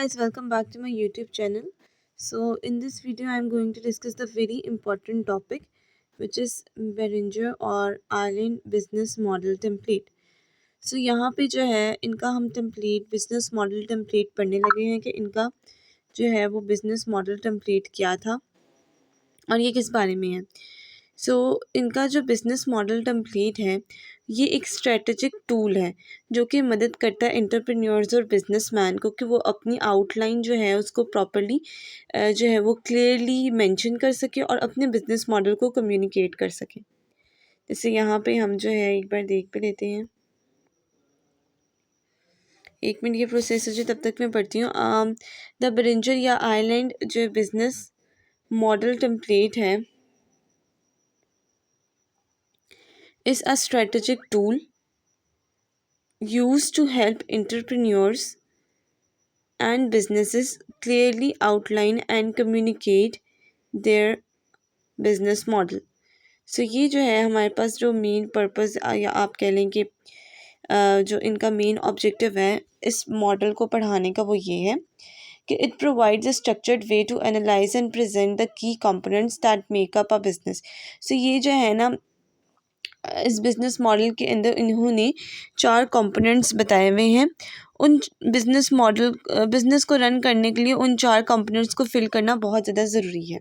Guys, welcome back to my YouTube channel. So in this video I'm going to discuss the very important topic which is Behringer और Ireland business model template. So यहाँ पे जो है इनका हम template business model template पढ़ने लगे हैं कि इनका जो है वो business model template क्या था और ये किस बारे में है। इनका जो बिज़नेस मॉडल टेम्पलेट है ये एक स्ट्रेटजिक टूल है जो कि मदद करता है एंटरप्रेन्योर्स और बिजनेसमैन को कि वो अपनी आउटलाइन जो है उसको प्रॉपर्ली जो है वो क्लियरली मेंशन कर सके और अपने बिजनेस मॉडल को कम्युनिकेट कर सके। जैसे यहाँ पे हम जो है एक बार देख भी लेते हैं। एक मिनट ये प्रोसेस जो तब तक मैं पढ़ती हूँ। द बेरिंजर या आयरलैंड जो बिज़नेस मॉडल टेम्पलेट है is a strategic tool used to help entrepreneurs and businesses clearly outline and communicate their business model. ये जो है हमारे पास जो मेन पर्पस या आप कह लें कि जो इनका मेन ऑब्जेक्टिव है इस मॉडल को पढ़ाने का वो ये है कि it provides a structured way to analyse and present the key components that make up a business. ये जो है ना इस बिज़नेस मॉडल के अंदर इन्होंने 4 कंपोनेंट्स बताए हुए हैं। उन बिज़नेस को रन करने के लिए उन 4 कंपोनेंट्स को फिल करना बहुत ज़्यादा ज़रूरी है।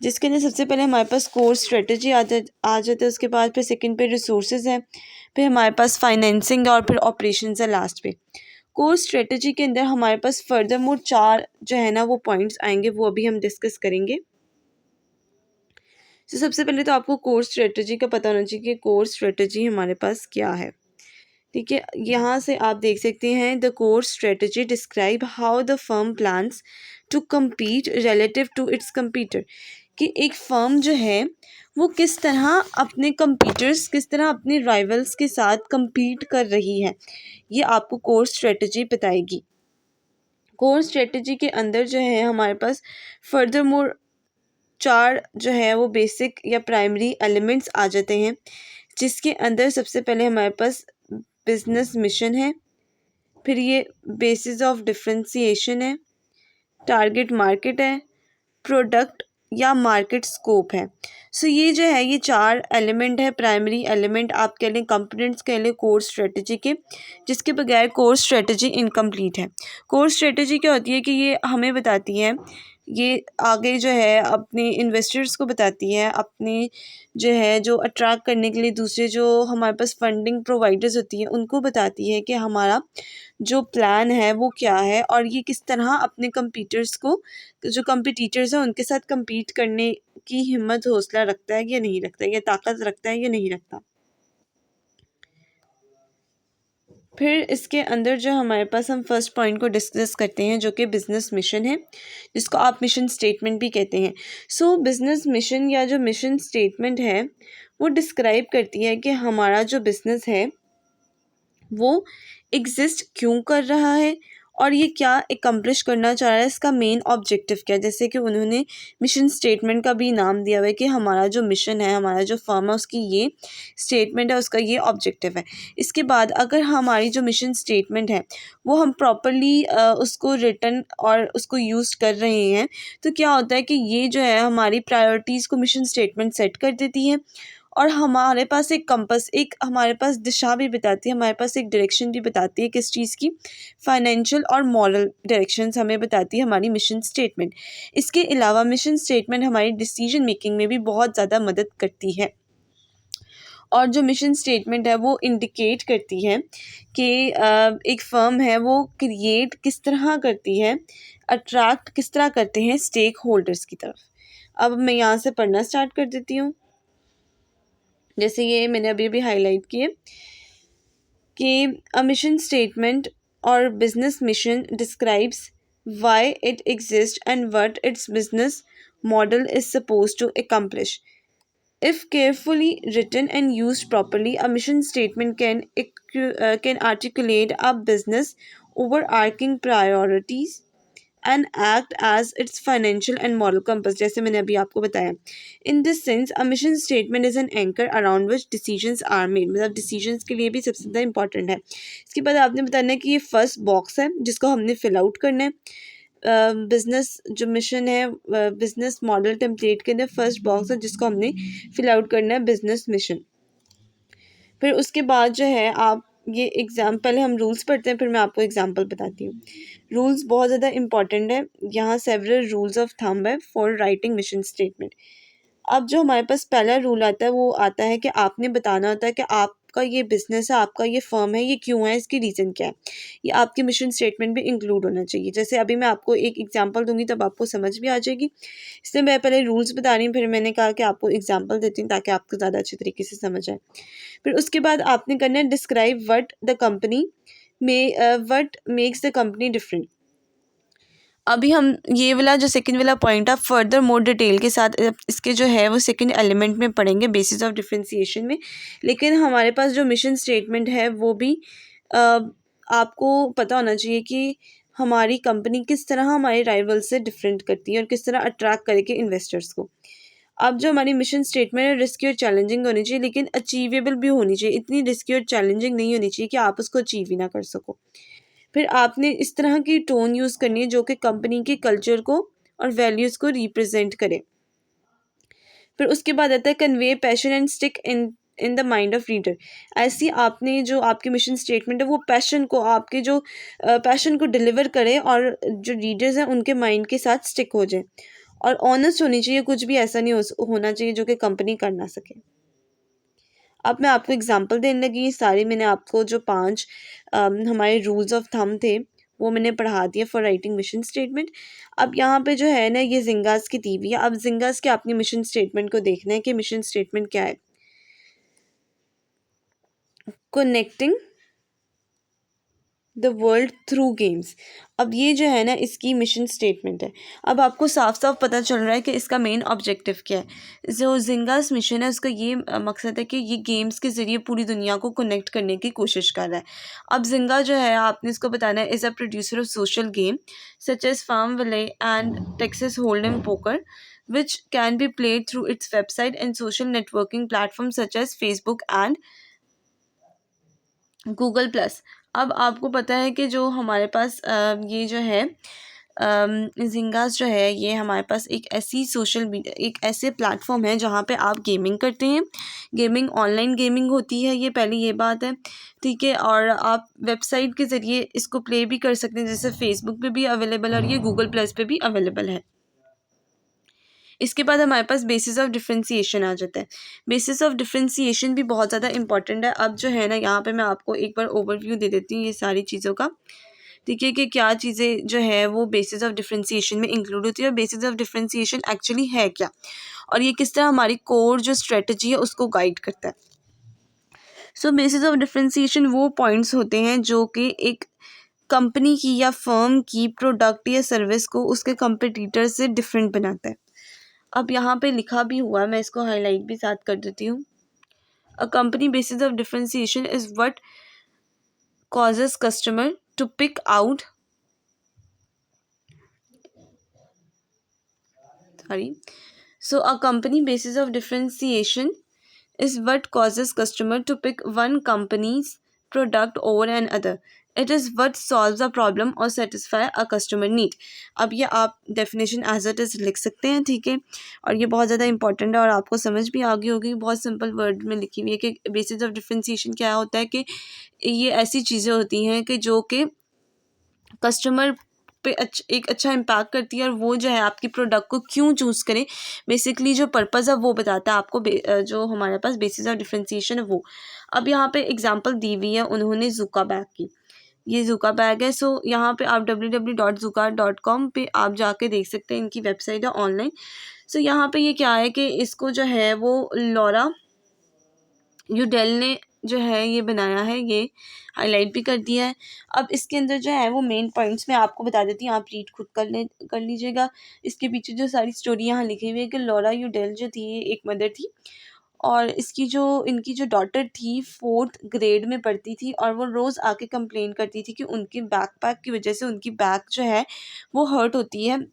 जिसके लिए सबसे पहले हमारे पास कोर स्ट्रेटजी आ जाता है, उसके बाद फिर सेकंड पे रिसोर्सेज है, फिर हमारे पास फाइनेंसिंग और फिर ऑपरेशंस है लास्ट पे। कोर स्ट्रेटजी के अंदर हमारे पास फर्दर मोर 4 जो है ना वो पॉइंट्स आएंगे, वो अभी हम डिस्कस करेंगे। सबसे पहले तो आपको कोर स्ट्रेटजी का पता होना चाहिए कि कोर स्ट्रेटजी हमारे पास क्या है। ठीक है, यहाँ से आप देख सकते हैं the core strategy describe how the firm plans to compete relative to its competitor. कि एक फर्म जो है वो किस तरह अपने कंपीटर्स किस तरह अपने राइवल्स के साथ कम्पीट कर रही है, ये आपको कोर स्ट्रेटजी बताएगी। कोर स्ट्रेटजी के अंदर जो है हमारे पास फर्दर मोर 4 जो है वो बेसिक या प्राइमरी एलिमेंट्स आ जाते हैं, जिसके अंदर सबसे पहले हमारे पास बिजनेस मिशन है, फिर ये बेसिस ऑफ डिफरेंशिएशन है, टारगेट मार्केट है, प्रोडक्ट या मार्केट स्कोप है। ये जो है ये 4 एलिमेंट है, प्राइमरी एलिमेंट आप कह लें, कंपोनेंट्स कह लें कोर स्ट्रेटजी के, जिसके बगैर कोर स्ट्रेटजी इनकम्प्लीट है। कोर स्ट्रेटजी क्या होती है कि ये हमें बताती है, ये आगे जो है अपने इन्वेस्टर्स को बताती है, अपने जो है जो अट्रैक्ट करने के लिए दूसरे जो हमारे पास फंडिंग प्रोवाइडर्स होती है उनको बताती है कि हमारा जो प्लान है वो क्या है और ये किस तरह अपने कंपीटर्स को, जो कंपटीटर्स हैं उनके साथ compete करने की हिम्मत हौसला रखता है या नहीं रखता है, या ताकत रखता है या नहीं रखता। फिर इसके अंदर जो हमारे पास हम फर्स्ट पॉइंट को डिस्कस करते हैं जो कि बिज़नेस मिशन है, जिसको आप मिशन स्टेटमेंट भी कहते हैं। बिज़नेस मिशन या जो मिशन स्टेटमेंट है वो डिस्क्राइब करती है कि हमारा जो बिज़नेस है वो एग्जिस्ट क्यों कर रहा है और ये क्या एकम्प्लिश करना चाह रहा है, इसका मेन ऑब्जेक्टिव क्या है। जैसे कि उन्होंने मिशन स्टेटमेंट का भी नाम दिया हुआ है कि हमारा जो मिशन है, हमारा जो फर्म है उसकी ये स्टेटमेंट है, उसका ये ऑब्जेक्टिव है। इसके बाद अगर हमारी जो मिशन स्टेटमेंट है वो हम प्रॉपरली उसको रिटन और उसको यूज़ कर रहे हैं, तो क्या होता है कि ये जो है हमारी प्रायोरिटीज़ को मिशन स्टेटमेंट सेट कर देती है और हमारे पास एक कंपस, एक हमारे पास दिशा भी बताती है, हमारे पास एक डायरेक्शन भी बताती है, किस चीज़ की, फाइनेंशियल और मॉरल डायरेक्शंस हमें बताती है हमारी मिशन स्टेटमेंट। इसके अलावा मिशन स्टेटमेंट हमारी डिसीजन मेकिंग में भी बहुत ज़्यादा मदद करती है और जो मिशन स्टेटमेंट है वो इंडिकेट करती है कि एक फ़र्म है वो क्रिएट किस तरह करती है, अट्रैक्ट किस तरह करते हैं स्टेक होल्डर्स की तरफ। अब मैं यहाँ से पढ़ना स्टार्ट कर देती हूँ। जैसे ये मैंने अभी अभी हाईलाइट किए कि अ मिशन स्टेटमेंट और business mission describes why it exist and what its business model is suppose to accomplish. If carefully written and used properly, a mission statement can articulate a business overarching priorities, and act as its financial and moral compass, जैसे मैंने अभी आपको बताया। In this sense a mission statement is an anchor around which decisions are made, मतलब decisions के लिए भी सबसे ज़्यादा इंपॉर्टेंट है। इसके बाद आपने बताना है कि ये फर्स्ट बॉक्स है जिसको हमने फिल आउट करना है। बिजनेस जो मिशन है, बिजनेस मॉडल टेम्पलेट के अंदर फर्स्ट बॉक्स है जिसको हमने फिल आउट करना है, बिजनेस मिशन। फिर उसके बाद जो है आप ये एग्ज़ाम, पहले हम रूल्स पढ़ते हैं फिर मैं आपको एग्जांपल बताती हूँ। रूल्स बहुत ज़्यादा इंपॉर्टेंट है, यहाँ सेवरल रूल्स ऑफ थंब है फॉर राइटिंग मिशन स्टेटमेंट। अब जो हमारे पास पहला रूल आता है वो आता है कि आपने बताना होता है कि आपका ये बिज़नेस है, आपका ये फ़र्म है, ये क्यों है, इसकी रीज़न क्या है। ये आपकी मिशन स्टेटमेंट में इंक्लूड होना चाहिए। जैसे अभी मैं आपको एक एग्जांपल दूंगी तब आपको समझ भी आ जाएगी। इसलिए मैं पहले रूल्स बता रही हूँ, फिर मैंने कहा कि आपको एग्जांपल देती हूँ ताकि आपको ज़्यादा अच्छे तरीके से समझ आए। फिर उसके बाद आपने करना है describe what makes the company different. अभी हम ये वाला जो सेकंड वाला पॉइंट है फर्दर मोर डिटेल के साथ इसके जो है वो सेकंड एलिमेंट में पढ़ेंगे, बेसिस ऑफ डिफरेंशिएशन में। लेकिन हमारे पास जो मिशन स्टेटमेंट है वो भी आपको पता होना चाहिए कि हमारी कंपनी किस तरह हमारे राइवल से डिफरेंट करती है और किस तरह अट्रैक्ट करेगी इन्वेस्टर्स को। अब जो हमारी मिशन स्टेटमेंट है रिस्की और चैलेंजिंग होनी चाहिए, लेकिन अचीवेबल भी होनी चाहिए। इतनी रिस्की और चैलेंजिंग नहीं होनी चाहिए कि आप उसको अचीव ही ना कर सको। फिर आपने इस तरह की टोन यूज़ करनी है जो कि कंपनी के कल्चर को और वैल्यूज़ को रिप्रेजेंट करे। फिर उसके बाद आता है convey passion and stick in the mind of reader. ऐसी आपने जो आपकी मिशन स्टेटमेंट है वो पैशन को, आपके जो पैशन को डिलीवर करे और जो रीडर्स हैं उनके माइंड के साथ स्टिक हो जाए। और ऑनेस्ट होनी चाहिए, कुछ भी ऐसा नहीं होना चाहिए जो कि कंपनी कर ना सके। अब मैं आपको एग्जांपल देने लगी, सारी मैंने आपको जो 5 हमारे रूल्स ऑफ थंब थे वो मैंने पढ़ा दिया फॉर राइटिंग मिशन स्टेटमेंट। अब यहाँ पे जो है ना ये जिंगास की दी हुई है। अब जिंगास के अपनी मिशन स्टेटमेंट को देखना है कि मिशन स्टेटमेंट क्या है। Connecting the world through games. अब ये जो है ना इसकी मिशन स्टेटमेंट है। अब आपको साफ साफ पता चल रहा है कि इसका मेन ऑब्जेक्टिव क्या है। जो जिंगास मिशन है उसका ये मकसद है कि ये गेम्स के ज़रिए पूरी दुनिया को कनेक्ट करने की कोशिश कर रहा है। अब जिंगा जो है आपने इसको बताना है is a producer of social game such as FarmVille and Texas Hold'em poker which can be played through its website and social networking platforms such as Facebook and Google plus. अब आपको पता है कि जो हमारे पास ये जो है जिंगास जो है ये हमारे पास एक ऐसी सोशल मीडिया, एक ऐसे प्लेटफॉर्म है जहाँ पे आप गेमिंग करते हैं। गेमिंग ऑनलाइन गेमिंग होती है, ये पहली ये बात है, ठीक है। और आप वेबसाइट के ज़रिए इसको प्ले भी कर सकते हैं, जैसे फेसबुक पे भी अवेलेबल है और ये गूगल प्लस पे भी अवेलेबल है। इसके बाद हमारे पास बेसिस ऑफ डिफरेंशिएशन आ जाता है। बेसिस ऑफ डिफरेंशिएशन भी बहुत ज़्यादा इंपॉर्टेंट है। अब जो है ना यहाँ पे मैं आपको एक बार ओवरव्यू दे देती हूँ ये सारी चीज़ों का, ठीक है, कि क्या चीज़ें जो है वो बेसिस ऑफ डिफरेंशिएशन में इंक्लूड होती है और बेसिस ऑफ डिफरेंशिएशन एक्चुअली है क्या, और ये किस तरह हमारी कोर जो स्ट्रेटजी है उसको गाइड करता है। सो बेसिस ऑफ डिफरेंशिएशन वो पॉइंट्स होते हैं जो कि एक कंपनी की या फर्म की प्रोडक्ट या सर्विस को उसके कंपटीटर से डिफरेंट बनाता है। अब यहाँ पे लिखा भी हुआ है, मैं इसको हाईलाइट भी साथ कर देती हूँ। A company basis of differentiation is what causes customer to pick out so a company basis of differentiation is what causes customer to pick one company's product over another. It is what solves a problem or satisfy a customer need. अब ये आप definition as it is लिख सकते हैं, ठीक है। और ये बहुत ज़्यादा इंपॉर्टेंट है और आपको समझ भी आ गई होगी, बहुत सिंपल वर्ड में लिखी हुई है कि बेसिस ऑफ डिफरेंशिएशन क्या होता है कि ये ऐसी चीज़ें होती हैं कि जो कि कस्टमर पे एक अच्छा इम्पैक्ट करती है और वो जो है आपकी प्रोडक्ट को क्यों चूज़ करें, बेसिकली जो पर्पज़ है वो बताता है आपको जो हमारे पास बेसिस ऑफ डिफरेंशिएशन है वो। अब यहाँ पे एग्जांपल दी हुई है उन्होंने ज़ुका बैग की, ये ज़ुका बैग है। सो यहाँ पे आप www.zuka.com पे आप जाके देख सकते हैं, इनकी वेबसाइट है ऑनलाइन। सो यहाँ पे ये क्या है कि इसको जो है वो लॉरा यूडेल ने जो है ये बनाया है, ये हाईलाइट भी कर दिया है। अब इसके अंदर जो है वो मेन पॉइंट्स मैं आपको बता देती हूँ, आप रीड खुद कर लीजिएगा। इसके पीछे जो सारी स्टोरी यहाँ लिखी हुई है कि लॉरा यूडेल जो थी एक मदर थी और इनकी जो डॉटर थी 4th ग्रेड में पढ़ती थी और वो रोज़ आके कंप्लेन करती थी कि उनकी बैकपैक की वजह से उनकी बैक जो है वो हर्ट होती है।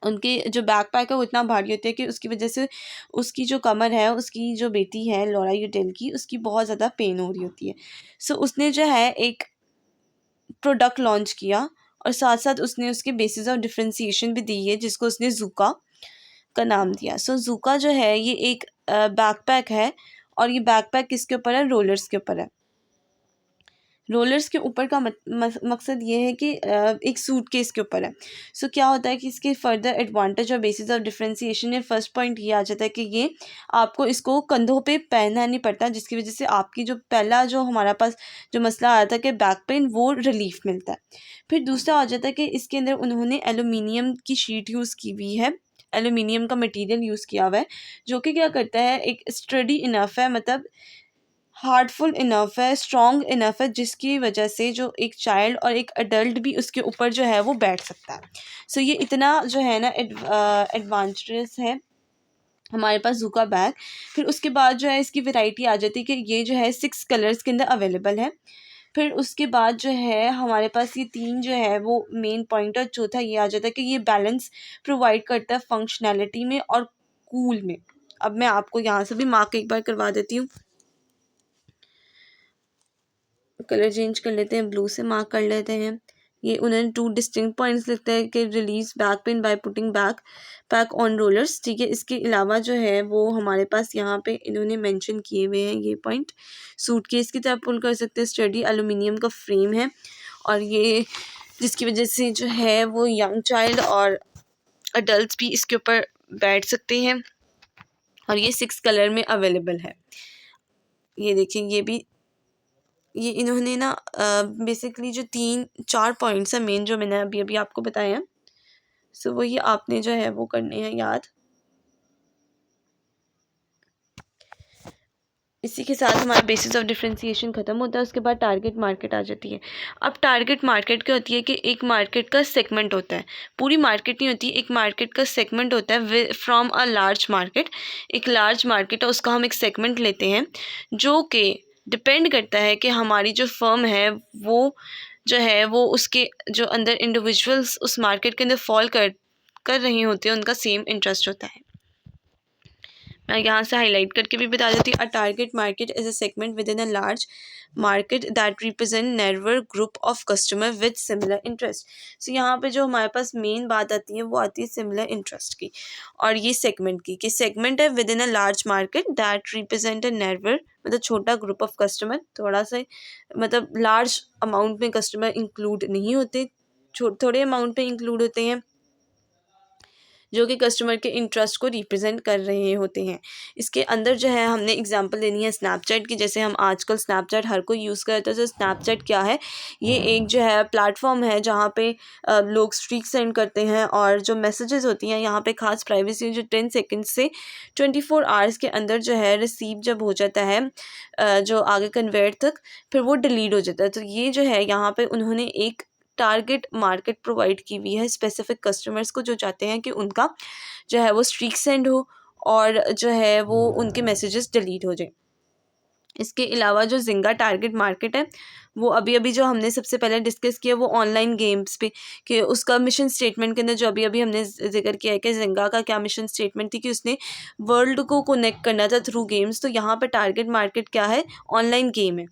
उनके जो बैकपैक है वो इतना भारी होता है कि उसकी वजह से उसकी जो कमर है, उसकी जो बेटी है लॉरा यूटेल की, उसकी बहुत ज़्यादा पेन हो रही होती है। सो उसने जो है एक प्रोडक्ट लॉन्च किया और साथ साथ उसने उसके बेसिस ऑफ डिफ्रेंसिएशन भी दी है जिसको उसने ज़ूका का नाम दिया। सो ज़ूका जो है ये एक बैकपैक है और ये बैकपैक किसके ऊपर है? रोलर्स के ऊपर है। रोलर्स के ऊपर का मकसद ये है कि एक सूटकेस के ऊपर है। सो क्या होता है कि इसके फर्दर एडवांटेज और बेसिस ऑफ डिफरेंशिएशन में फर्स्ट पॉइंट ये आ जाता है कि ये आपको इसको कंधों पे पहनना नहीं पड़ता, जिसकी वजह से आपकी जो पहला जो हमारा पास जो मसला आया था कि बैक पेन, वो रिलीफ मिलता है। फिर दूसरा आ जाता है कि इसके अंदर उन्होंने एलुमिनियम की शीट यूज़ की हुई है, एलुमिनियम का मटेरियल यूज़ किया हुआ है, जो कि क्या करता है, एक स्टडी इनफ है, मतलब हार्टफुल इनफ है, स्ट्रॉन्ग इनफ है, जिसकी वजह से जो एक चाइल्ड और एक अडल्ट भी उसके ऊपर जो है वो बैठ सकता है। सो ये इतना जो है ना एडवांटेज है हमारे पास ज़ूका बैग। फिर उसके बाद जो है इसकी वैरायटी आ जाती है कि ये जो है 6 कलर्स के अंदर अवेलेबल है। फिर उसके बाद जो है हमारे पास ये 3 जो है वो मेन पॉइंट, और चौथा ये आ जाता है कि ये बैलेंस प्रोवाइड करता है फंक्शनैलिटी में और कूल में। अब मैं आपको यहाँ से भी मार्क एक बार करवा देती हूँ। कलर चेंज कर लेते हैं, ब्लू से मार्क कर लेते हैं। ये उन्होंने 2 डिस्टिंक्ट पॉइंट्स लिखते हैं कि release back pain by putting back pack on rollers. ठीक है, इसके अलावा जो है वो हमारे पास यहाँ पे इन्होंने मेंशन किए हुए हैं ये पॉइंट। सूटकेस की तरह पुल कर सकते हैं, स्टडी एल्यूमिनियम का फ्रेम है और ये जिसकी वजह से जो है वो यंग चाइल्ड और अडल्ट भी इसके ऊपर बैठ सकते हैं और ये 6 कलर में अवेलेबल है। ये देखिए, ये इन्होंने ना बेसिकली जो 3-4 पॉइंट्स हैं मेन, जो मैंने अभी अभी आपको बताया, सो वो ये आपने जो है वो करने हैं याद। इसी के साथ हमारा बेसिस ऑफ डिफरेंशिएशन ख़त्म होता है। उसके बाद टारगेट मार्केट आ जाती है। अब टारगेट मार्केट क्या होती है कि एक मार्केट का सेगमेंट होता है, पूरी मार्केट नहीं होती, एक मार्केट का सेगमेंट होता है फ्रॉम अ लार्ज मार्केट। एक लार्ज मार्केट है, उसका हम एक सेगमेंट लेते हैं, जो कि डिपेंड करता है कि हमारी जो फर्म है वो जो है वो उसके जो अंदर इंडिविजुअल्स उस मार्केट के अंदर फॉल कर रही होती है, उनका सेम इंटरेस्ट होता है। मैं यहाँ से हाईलाइट करके भी बता देती हूँ। A target market is a segment within a large market that represent narrower group of customer with similar interest. So यहाँ पे जो हमारे पास मेन बात आती है वो आती है सिमिलर इंटरेस्ट की और ये सेगमेंट की, कि सेगमेंट है with in a large market that represent a narrower, मतलब छोटा ग्रुप ऑफ कस्टमर, थोड़ा सा मतलब लार्ज अमाउंट में कस्टमर इंक्लूड नहीं होते, थोड़े अमाउंट में इंक्लूड होते हैं, जो कि कस्टमर के इंटरेस्ट को रिप्रेजेंट कर रहे होते हैं। इसके अंदर जो है हमने एग्जांपल लेनी है स्नैपचैट की। जैसे हम आजकल स्नैपचैट हर कोई यूज़ करता है, तो स्नैपचैट क्या है, ये एक जो है प्लेटफॉर्म है जहाँ पे लोग स्ट्रीक सेंड करते हैं और जो मैसेजेस होती हैं यहाँ पे खास प्राइवेसी जो 10 सेकेंड से 24 आवर्स के अंदर जो है रिसीव जब हो जाता है जो आगे कन्वर्ट तक, फिर वो डिलीट हो जाता है। तो ये जो है यहाँ पे उन्होंने एक टारगेट मार्केट प्रोवाइड की हुई है स्पेसिफिक कस्टमर्स को, जो चाहते हैं कि उनका जो है वो स्ट्रीक सेंड हो और जो है वो उनके मैसेजेस डिलीट हो जाए। इसके अलावा जो जिंगा टारगेट मार्केट है वो अभी अभी जो हमने सबसे पहले डिस्कस किया वो ऑनलाइन गेम्स पे, कि उसका मिशन स्टेटमेंट के अंदर जो अभी अभी हमने जिक्र किया है कि जिंगा का क्या मिशन स्टेटमेंट थी कि उसने वर्ल्ड को कनेक्ट करना था थ्रू गेम्स। तो यहाँ पर टारगेट मार्केट क्या है, ऑनलाइन गेम है।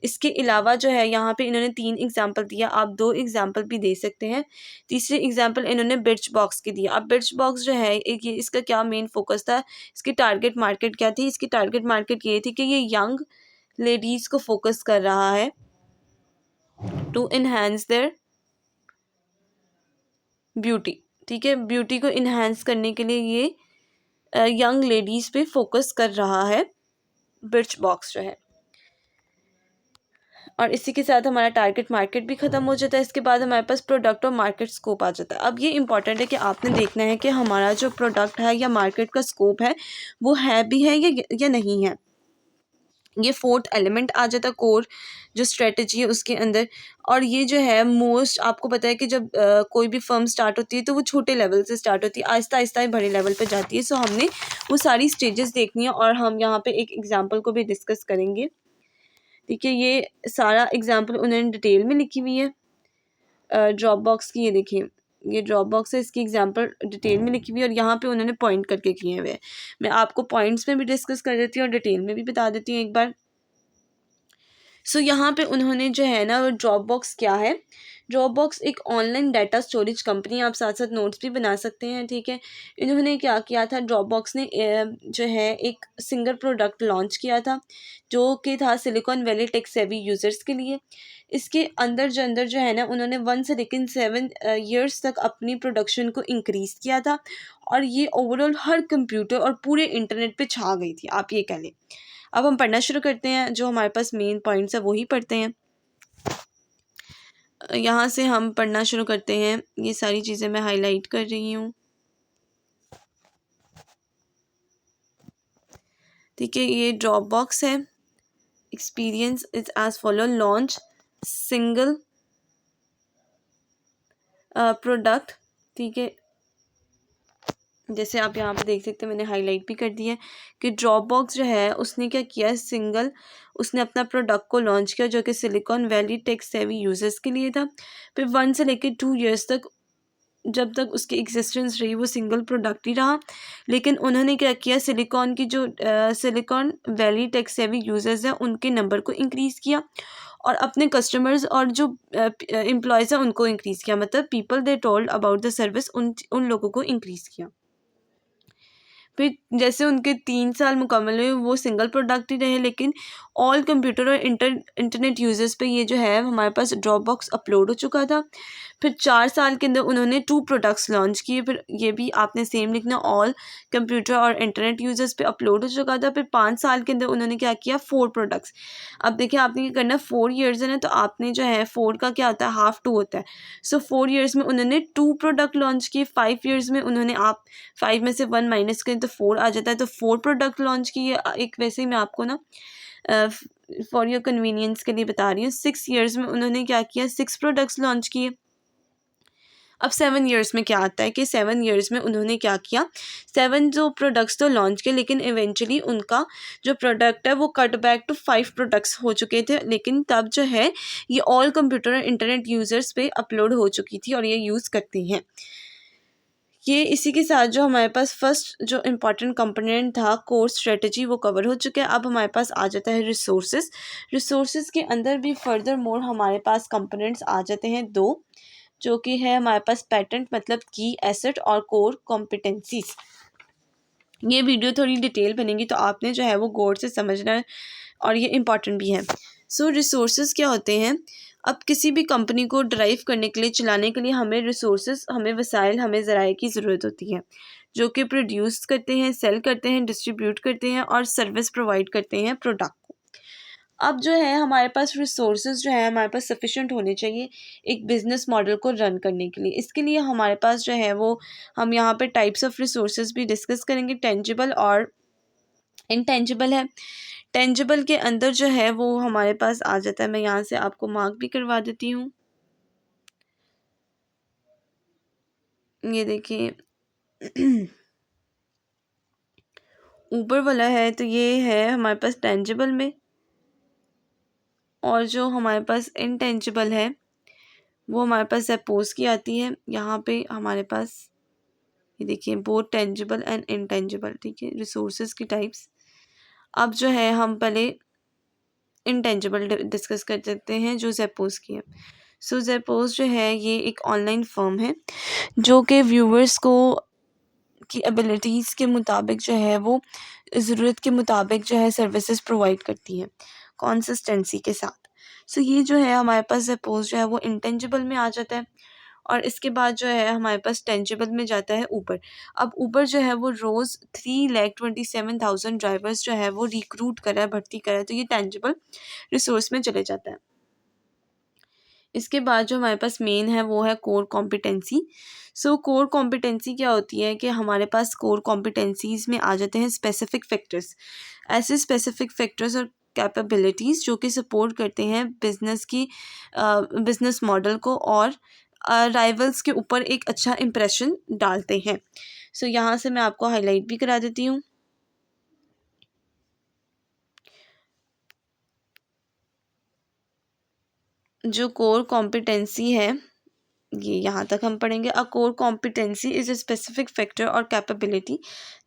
इसके अलावा जो है यहाँ पे इन्होंने 3 एग्जाम्पल दिया, आप 2 एग्जाम्पल भी दे सकते हैं। तीसरे एग्जाम्पल इन्होंने बिर्च बॉक्स की दिया। अब बिर्च बॉक्स जो है एक ये इसका क्या मेन फोकस था, इसकी टारगेट मार्केट क्या थी, इसकी टारगेट मार्केट ये थी कि ये यंग लेडीज़ को फोकस कर रहा है टू इन्हांस देयर ब्यूटी। ठीक है, ब्यूटी को इन्हांस करने के लिए ये यंग लेडीज़ पे फोकस कर रहा है बिर्च बॉक्स जो है। और इसी के साथ हमारा टारगेट मार्केट भी ख़त्म हो जाता है। इसके बाद हमारे पास प्रोडक्ट और मार्केट स्कोप आ जाता है। अब ये इंपॉर्टेंट है कि आपने देखना है कि हमारा जो प्रोडक्ट है या मार्केट का स्कोप है वो है भी है या नहीं है। ये फोर्थ एलिमेंट आ जाता कोर जो स्ट्रेटजी है उसके अंदर। और ये जो है मोस्ट, आपको पता है कि जब कोई भी फर्म स्टार्ट होती है तो वो छोटे लेवल से स्टार्ट होती है, आहिस्ता आहिस्ता ही बड़े लेवल पे जाती है। सो हमने वो सारी स्टेजेस देखनी है और हम यहाँ पे एक एग्जांपल को भी डिस्कस करेंगे। ठीक है, ये सारा एग्जांपल उन्होंने डिटेल में लिखी हुई है ड्रॉप बॉक्स की। ये देखिए, ये ड्रॉप बॉक्स है, इसकी एग्जांपल डिटेल में लिखी हुई है और यहाँ पे उन्होंने पॉइंट करके किए हुए हैं। मैं आपको पॉइंट्स में भी डिस्कस कर देती हूँ और डिटेल में भी बता देती हूँ एक बार। सो यहाँ पे उन्होंने जो है ना, वो ड्रॉप बॉक्स क्या है, ड्रॉप बॉक्स एक ऑनलाइन डाटा स्टोरेज कंपनी, आप साथ साथ नोट्स भी बना सकते हैं। ठीक है, इन्होंने क्या किया था, ड्रॉप बॉक्स ने जो है एक सिंगल प्रोडक्ट लॉन्च किया था जो कि था silicon valley tech savvy users के लिए। इसके अंदर जो है ना, उन्होंने 1 से लेकिन 7 ईयर्स तक अपनी प्रोडक्शन को इंक्रीज़ किया था और ये ओवरऑल हर कंप्यूटर और पूरे इंटरनेट पे छा गई थी, आप ये कह लें। अब हम पढ़ना शुरू करते हैं, जो हमारे पास मेन पॉइंट्स है वही पढ़ते हैं। यहाँ से हम पढ़ना शुरू करते हैं, ये सारी चीज़ें मैं हाईलाइट कर रही हूँ। ठीक है, ये ड्रॉप बॉक्स है। Experience is as follow, launch single product. ठीक है, जैसे आप यहाँ पे देख सकते हैं, मैंने हाईलाइट भी कर दिया है कि ड्रॉप बॉक्स जो है उसने क्या किया, सिंगल उसने अपना प्रोडक्ट को लॉन्च किया जो कि silicon valley tech savvy users के लिए था। फिर 1 से लेकर 2 ईयर्स तक जब तक उसकी एग्जिस्टेंस रही वो सिंगल प्रोडक्ट ही रहा। लेकिन उन्होंने क्या किया, सिलिकॉन की जो silicon valley tech savvy users हैं उनके नंबर को इंक्रीज़ किया और अपने कस्टमर्स और जो एम्प्लॉयज़ हैं उनको इंक्रीज़ किया, मतलब people they told about the service, उन लोगों को इंक्रीज़ किया। फिर जैसे उनके 3 साल मुकम्मल हुए, वो सिंगल प्रोडक्ट ही रहे, लेकिन ऑल कंप्यूटर और इंटरनेट यूज़र्स पे ये जो है हमारे पास ड्रॉप बॉक्स अपलोड हो चुका था। फिर 4 साल के अंदर उन्होंने 2 प्रोडक्ट्स लॉन्च किए। फिर ये भी आपने सेम लिखना, ऑल कंप्यूटर और इंटरनेट यूज़र्स पे अपलोड हो चुका था। फिर 5 साल के अंदर उन्होंने क्या किया, 4 प्रोडक्ट्स। अब देखिए, आपने क्या करना, 4 ईयर्स है ना, तो आपने जो है 4 का क्या होता है, हाफ 2 होता है। सो 4 ईयर्स में उन्होंने 2 प्रोडक्ट लॉन्च किए, 5 ईयर्स में उन्होंने, आप 5 में से 1 माइनस करें तो 4 आ जाता है, तो 4 प्रोडक्ट लॉन्च किए। एक वैसे ही मैं आपको ना फॉर योर कन्वीनियंस के लिए बता रही हूँ, 6 ईयर्स में उन्होंने क्या किया, 6 प्रोडक्ट्स लॉन्च किए। अब 7 ईयर्स में क्या आता है कि 7 ईयर्स में उन्होंने क्या किया, 7 जो प्रोडक्ट्स तो लॉन्च किए, लेकिन इवेंचुअली उनका जो प्रोडक्ट है वो कट बैक टू 5 प्रोडक्ट्स हो चुके थे। लेकिन तब जो है ये ऑल कंप्यूटर और इंटरनेट यूज़र्स पे अपलोड हो चुकी थी और ये यूज़ करते हैं। ये इसी के साथ जो हमारे पास फर्स्ट जो इम्पॉर्टेंट कंपोनेंट था, कोर स्ट्रेटजी, वो कवर हो चुका है। अब हमारे पास आ जाता है रिसोर्सेज के अंदर भी फर्दर मोर हमारे पास कंपोनेंट्स आ जाते हैं 2, जो कि है हमारे पास पैटेंट मतलब की एसेट और कोर कॉम्पिटेंसीज। ये वीडियो थोड़ी डिटेल बनेगी तो आपने जो है वो गौर से समझना है और ये इम्पॉर्टेंट भी है। सो रिसोर्सेज क्या होते हैं, अब किसी भी कंपनी को ड्राइव करने के लिए, चलाने के लिए हमें रिसोर्सेज, हमें वसाइल, हमें ज़राए की ज़रूरत होती है जो कि प्रोड्यूस करते हैं, सेल करते हैं, डिस्ट्रीब्यूट करते हैं और सर्विस प्रोवाइड करते हैं प्रोडक्ट को। अब जो है हमारे पास रिसोर्सेज जो है हमारे पास सफिशेंट होने चाहिए एक बिज़नेस मॉडल को रन करने के लिए। इसके लिए हमारे पास जो है वो, हम यहाँ पे टाइप्स ऑफ रिसोर्सेज भी डिस्कस करेंगे, टेंजिबल और इनटेंजिबल है। टेंजिबल के अंदर जो है वो हमारे पास आ जाता है, मैं यहाँ से आपको मार्क भी करवा देती हूँ। ये देखिए ऊपर वाला है तो ये है हमारे पास टेंजिबल में, और जो हमारे पास इनटेंजिबल है वो हमारे पास सपोज की आती है। यहाँ पे हमारे पास ये देखिए बोथ टेंजिबल एंड इनटेंजिबल। ठीक है, रिसोर्सेज की टाइप्स। अब जो है हम पहले इनटेंजिबल डिस्कस कर सकते हैं जो जेपोज की है। सो जेपोज जो है ये एक ऑनलाइन फर्म है जो कि व्यूवर्स को की एबिलिटीज़ के मुताबिक जो है वो ज़रूरत के मुताबिक जो है सर्विसेज प्रोवाइड करती है कंसिस्टेंसी के साथ। सो ये जो है हमारे पास जेपोज जो है वो इंटेंजिबल में आ जाता है और इसके बाद जो है हमारे पास टेंजिबल में जाता है ऊपर। अब ऊपर जो है वो रोज़ 3,27,000 ड्राइवर्स जो है वो रिक्रूट कर रहा है, भर्ती कर रहा है, तो ये टेंजिबल रिसोर्स में चले जाता है। इसके बाद जो हमारे पास मेन है वो है कोर कॉम्पिटेंसी। सो कोर कॉम्पिटेंसी क्या होती है कि हमारे पास कोर कॉम्पिटेंसीज़ में आ जाते हैं स्पेसिफिक फैक्टर्स। ऐसे स्पेसिफिक फैक्टर्स और कैपेबिलिटीज़ जो कि सपोर्ट करते हैं बिजनेस मॉडल को और राइवल्स के ऊपर एक अच्छा इम्प्रेशन डालते हैं। सो यहाँ से मैं आपको हाईलाइट भी करा देती हूँ। जो कोर कॉम्पिटेंसी है ये यहाँ तक हम पढ़ेंगे। A core competency is a specific factor और capability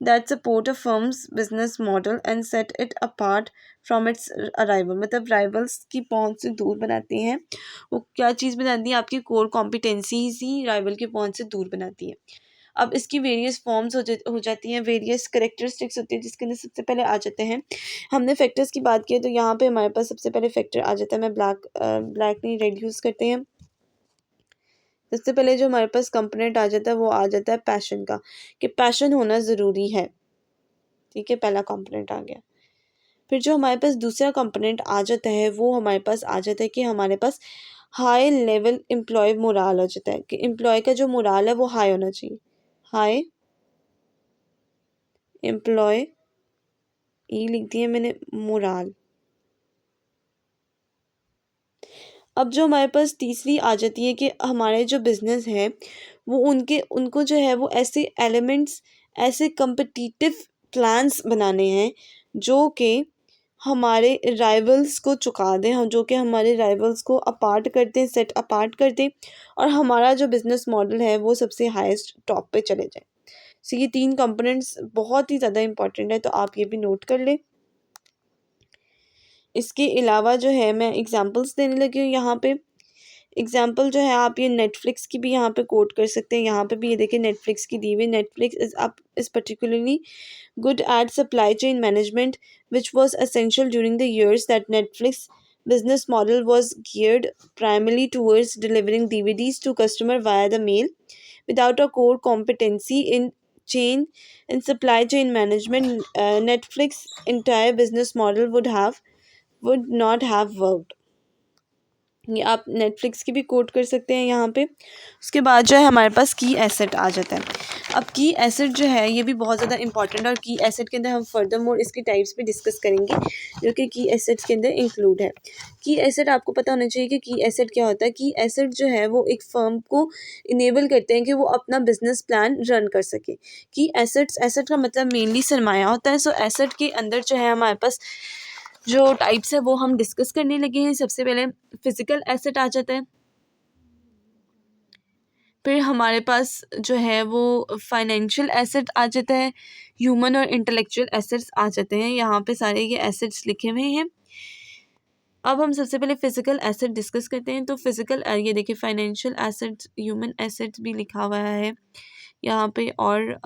that support a firm's business model and set it apart from its arrival. मतलब राइवल्स की पहुंच से दूर बनाती हैं। वो क्या चीज़ बनाती है? आपकी कोर कॉम्पिटेंसीज ही राइवल की पहुंच से दूर बनाती है। अब इसकी वेरियस फॉर्म्स हो जाती हैं, वेरियस करेक्टरिस्टिक्स होती है, जिसके अंदर सबसे पहले आ जाते हैं। हमने फैक्टर्स की बात की है तो यहाँ पे हमारे पास सबसे पहले फैक्टर आ जाता है। मैं ब्लैक नहीं रेड यूज़ करते हैं। सबसे पहले जो हमारे पास कंपोनेंट आ जाता है वो आ जाता है पैशन का, कि पैशन होना ज़रूरी है। ठीक है, पहला कंपोनेंट आ गया। फिर जो हमारे पास दूसरा कंपोनेंट आ जाता है वो हमारे पास आ जाता है कि हमारे पास हाई लेवल एम्प्लॉय मोराल आ जाता है, कि एम्प्लॉय का जो मोराल है वो हाई होना चाहिए। हाई एम्प्लॉय, ये लिख दिया मैंने, मोराल। अब जो हमारे पास तीसरी आ जाती है कि हमारे जो बिज़नेस है वो उनको जो है वो ऐसे एलिमेंट्स, ऐसे कम्पिटिटिव प्लान्स बनाने हैं जो कि हमारे राइवल्स को चुका दें, हम जो कि हमारे राइवल्स को अपार्ट करते हैं, सेट अपार्ट करते हैं, और हमारा जो बिज़नेस मॉडल है वो सबसे हाईएस्ट टॉप पे चले जाए। सो ये 3 कंपोनेंट्स बहुत ही ज़्यादा इंपॉर्टेंट है, तो आप ये भी नोट कर लें। इसके अलावा जो है मैं एग्जांपल्स देने लगी हूँ यहाँ पे। एग्जाम्पल जो है आप ये नेटफ्लिक्स की भी यहाँ पे कोट कर सकते हैं। यहाँ पे भी ये देखिए नेटफ्लिक्स की दी हुई। Netflix is particularly good at supply chain management, which was essential during the years that Netflix business model was geared primarily towards delivering DVDs to customer via the mail. Without a core competency in supply chain management, Netflix entire business model would not have worked. ये आप Netflix की भी coat कर सकते हैं यहाँ पे। उसके बाद जो है हमारे पास की एसेट आ जाता है। अब की एसेट जो है ये भी बहुत ज़्यादा इंपॉर्टेंट है, और की एसेट के अंदर हम फर्दर मोर इसकी टाइप्स भी डिस्कस करेंगे जो कि की एसेट्स के अंदर इंक्लूड है। की एसेट आपको पता होना चाहिए कि की एसेट क्या होता है। की एसेट जो है वो एक फर्म को इनेबल करते हैं कि वो अपना बिजनेस प्लान रन कर सके। की एसेट का मतलब मेनली सरमाया होता है। सो एसेट के अंदर जो है हमारे पास जो टाइप्स है वो हम डिस्कस करने लगे हैं। सबसे पहले फिजिकल एसेट आ जाता है, फिर हमारे पास जो है वो फाइनेंशियल एसेट आ जाता है, ह्यूमन और इंटेलेक्चुअल एसेट्स आ जाते हैं। यहाँ पे सारे ये एसेट्स लिखे हुए हैं। अब हम सबसे पहले फिजिकल एसेट डिस्कस करते हैं। तो फिजिकल ये देखिए फाइनेंशियल एसेट्स, ह्यूमन एसेट्स भी लिखा हुआ है यहाँ पे, और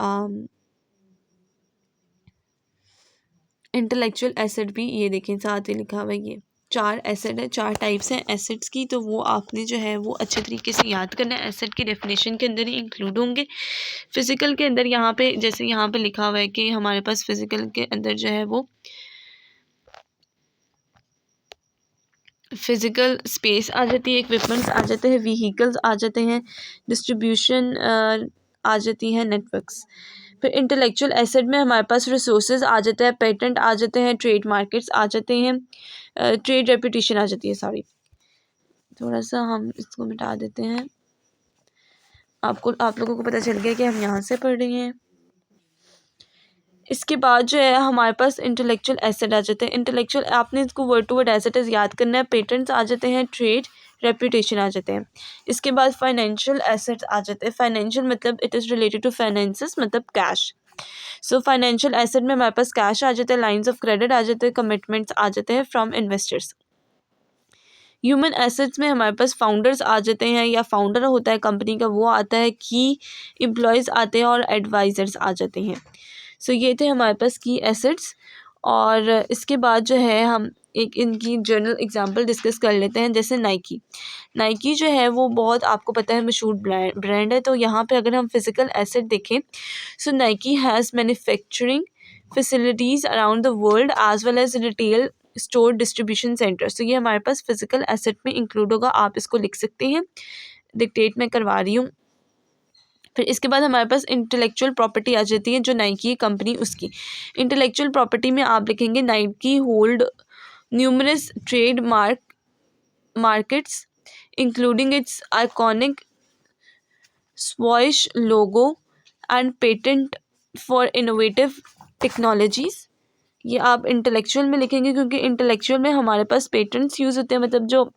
इंटेलेक्चुअल एसेट भी ये देखें साथ ही लिखा हुआ है। ये 4 एसेट है, 4 टाइप्स हैं एसेट्स की। तो वो आपने जो है वो अच्छे तरीके से याद करना है। एसेट की डेफिनेशन के अंदर ही इंक्लूड होंगे। फिजिकल के अंदर यहाँ पे जैसे यहाँ पे लिखा हुआ है कि हमारे पास फिजिकल के अंदर जो है वो फिजिकल स्पेस आ जाती है, इक्विपमेंट्स आ जाते हैं, व्हीकल्स आ जाते हैं, डिस्ट्रीब्यूशन आ जाती हैं, नेटवर्क्स। फिर इंटेलेक्चुअल एसेट में हमारे पास रिसोर्सेज आ जाता है, पेटेंट आ जाते हैं, ट्रेड मार्केट्स आ जाते हैं, ट्रेड रेपुटेशन आ जाती है। सॉरी, थोड़ा सा हम इसको मिटा देते हैं। आप लोगों को पता चल गया कि हम यहाँ से पढ़ रहे हैं। इसके बाद जो है हमारे पास इंटेलेक्चुअल एसेट आ जाते हैं। इंटेलेक्चुअल आपने इसको वर्ड टू वर्ड एसेट याद करना है। पेटेंट्स आ जाते हैं, ट्रेड रेपुटेशन आ जाते हैं। इसके बाद फाइनेंशियल एसेट्स आ जाते हैं। फाइनेंशियल मतलब it is related to finances, मतलब कैश। सो फाइनेंशियल एसेट में हमारे पास कैश आ जाता है, लाइन्स ऑफ क्रेडिट आ जाते हैं, कमिटमेंट्स आ जाते हैं फ्रॉम इन्वेस्टर्स। ह्यूमन एसेट्स में हमारे पास फाउंडर्स आ जाते हैं, या फाउंडर होता है कंपनी का वो आता है, की एम्प्लॉयज़ आते हैं, और एडवाइज़र्स आ जाते हैं। सो ये थे हमारे पास की एसेट्स। और इसके बाद जो है हम एक इनकी जनरल एग्जांपल डिस्कस कर लेते हैं। जैसे नाइकी जो है वो बहुत आपको पता है मशहूर ब्रांड है। तो यहाँ पे अगर हम फिज़िकल एसेट देखें, so Nike has manufacturing facilities around the world as well as retail store distribution center. तो ये हमारे पास फिजिकल एसेट में इंक्लूड होगा। आप इसको लिख सकते हैं, डिक्टेट में करवा रही हूँ। फिर इसके बाद हमारे पास इंटेलेक्चुअल प्रॉपर्टी आ जाती है, जो नाइकी कंपनी उसकी। इंटेलेक्चुअल प्रॉपर्टी में आप लिखेंगे Nike hold numerous markets, including its iconic swoosh logo and patent for innovative technologies। ये आप इंटेलेक्चुअल में लिखेंगे क्योंकि इंटेलेक्चुअल में हमारे पास पेटेंट्स यूज़ होते हैं, मतलब जो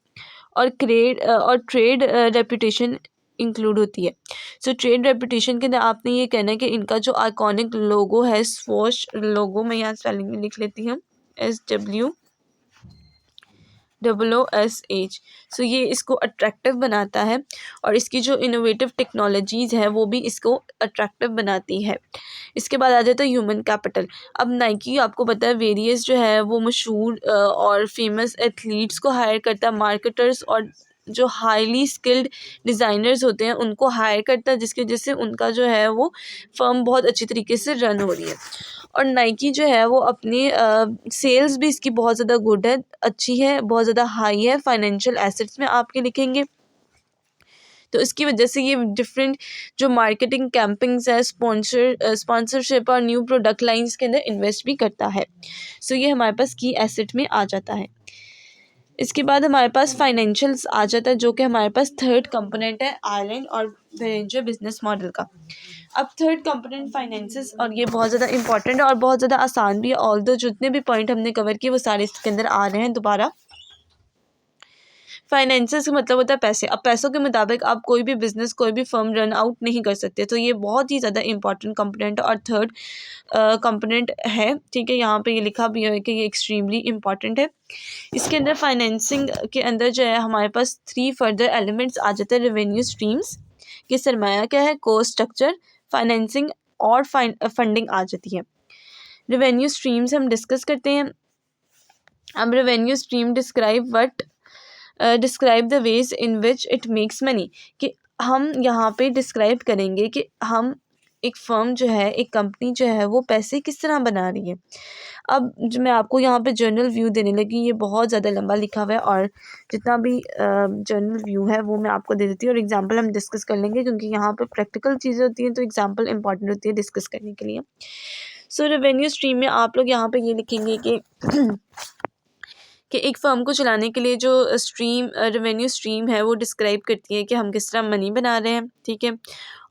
और ट्रेड रेपुटेशन इंक्लूड होती है। सो ट्रेड रेपुटेशन के अंदर आपने ये कहना है कि इनका जो आइकॉनिक लोगो है, स्वोश लोगो, मैं यहाँ स्पेलिंग में लिख लेती हूँ, SWOOSH। सो ये इसको अट्रैक्टिव बनाता है और इसकी जो इनोवेटिव टेक्नोलॉजीज़ है वो भी इसको अट्रैक्टिव बनाती है। इसके बाद आ जाता है ह्यूमन कैपिटल। अब नाइकी आपको पता है वेरियस जो है वो मशहूर और फेमस एथलीट्स को हायर करता है, मार्केटर्स और जो हाईली स्किल्ड डिज़ाइनर्स होते हैं उनको हायर करता है, जिसकी वजह से उनका जो है वो फर्म बहुत अच्छी तरीके से रन हो रही है। और नाइकी जो है वो अपनी सेल्स भी इसकी बहुत ज़्यादा गुड है, अच्छी है, बहुत ज़्यादा हाई है। फाइनेंशियल एसेट्स में आपके लिखेंगे, तो इसकी वजह से ये डिफरेंट जो मार्केटिंग कैंपिंग्स है, स्पॉन्सरशिप और न्यू प्रोडक्ट लाइंस के अंदर इन्वेस्ट भी करता है। सो ये हमारे पास की एसेट में आ जाता है। इसके बाद हमारे पास फाइनेंशियल्स आ जाता है, जो कि हमारे पास थर्ड कंपोनेंट है आइलैंड और वेंचर बिजनेस मॉडल का। अब थर्ड कंपोनेंट फाइनेंसेस, और ये बहुत ज़्यादा इंपॉर्टेंट है और बहुत ज़्यादा आसान भी है, ऑल दो जितने भी पॉइंट हमने कवर किए वो सारे इसके अंदर आ रहे हैं दोबारा। फाइनेंसेस का मतलब होता है पैसे। अब पैसों के मुताबिक आप कोई भी बिज़नेस, कोई भी फर्म रन आउट नहीं कर सकते, तो ये बहुत ही ज़्यादा इंपॉर्टेंट कंपोनेंट और थर्ड कंपोनेंट है। ठीक है, यहाँ पे ये लिखा भी है कि ये एक्सट्रीमली इंपॉर्टेंट है। इसके अंदर फाइनेंसिंग के अंदर जो है हमारे पास 3 फर्दर एलिमेंट्स आ जाते हैं रेवेन्यू स्ट्रीम्स कि सरमाया क्या है, कोस्ट स्ट्रक्चर, फाइनेंसिंग और फंडिंग आ जाती है। रेवेन्यू स्ट्रीम्स हम डिस्कस करते हैं। अब revenue stream describe the ways in which it makes money, कि हम यहाँ पे डिस्क्राइब करेंगे कि हम एक फर्म जो है, एक कंपनी जो है वो पैसे किस तरह बना रही है। अब जो मैं आपको यहाँ पे जर्नल व्यू देने लगी, ये बहुत ज़्यादा लंबा लिखा हुआ है और जितना भी जर्नल व्यू है वो मैं आपको दे देती हूँ और एग्जांपल हम डिस्कस कर लेंगे, क्योंकि यहाँ पे प्रैक्टिकल चीज़ें होती हैं तो एग्जांपल इंपॉर्टेंट होती है डिस्कस करने के लिए। सो रेवेन्यू स्ट्रीम में आप लोग यहाँ पे ये लिखेंगे कि एक फ़र्म को चलाने के लिए जो रेवेन्यू स्ट्रीम है वो डिस्क्राइब करती है कि हम किस तरह मनी बना रहे हैं। ठीक है,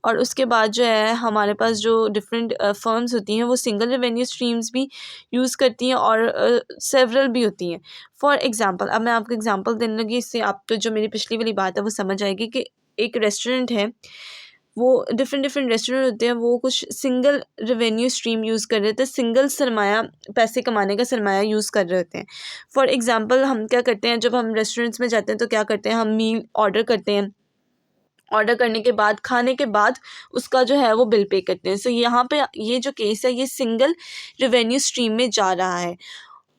और उसके बाद जो है हमारे पास जो डिफरेंट फर्म्स होती हैं वो सिंगल रेवेन्यू स्ट्रीम्स भी यूज़ करती हैं और सेवरल भी होती हैं। फॉर एग्ज़ाम्पल, अब मैं आपको एग्ज़ाम्पल देने लगी, इससे आपको जो मेरी पिछली वाली बात है वो समझ आएगी कि एक रेस्टोरेंट है, वो डिफरेंट रेस्टोरेंट होते हैं, वो कुछ सिंगल रेवेन्यू स्ट्रीम यूज़ कर रहे थे, सिंगल सरमाया, पैसे कमाने का सरमाया यूज़ कर रहे होते हैं। फॉर एग्ज़ाम्पल, हम क्या करते हैं, जब हम रेस्टोरेंट्स में जाते हैं तो क्या करते हैं, हम मील ऑर्डर करते हैं, ऑर्डर करने के बाद, खाने के बाद उसका जो है वो बिल पे करते हैं। सो यहाँ पे ये जो केस है ये सिंगल रेवेन्यू स्ट्रीम में जा रहा है।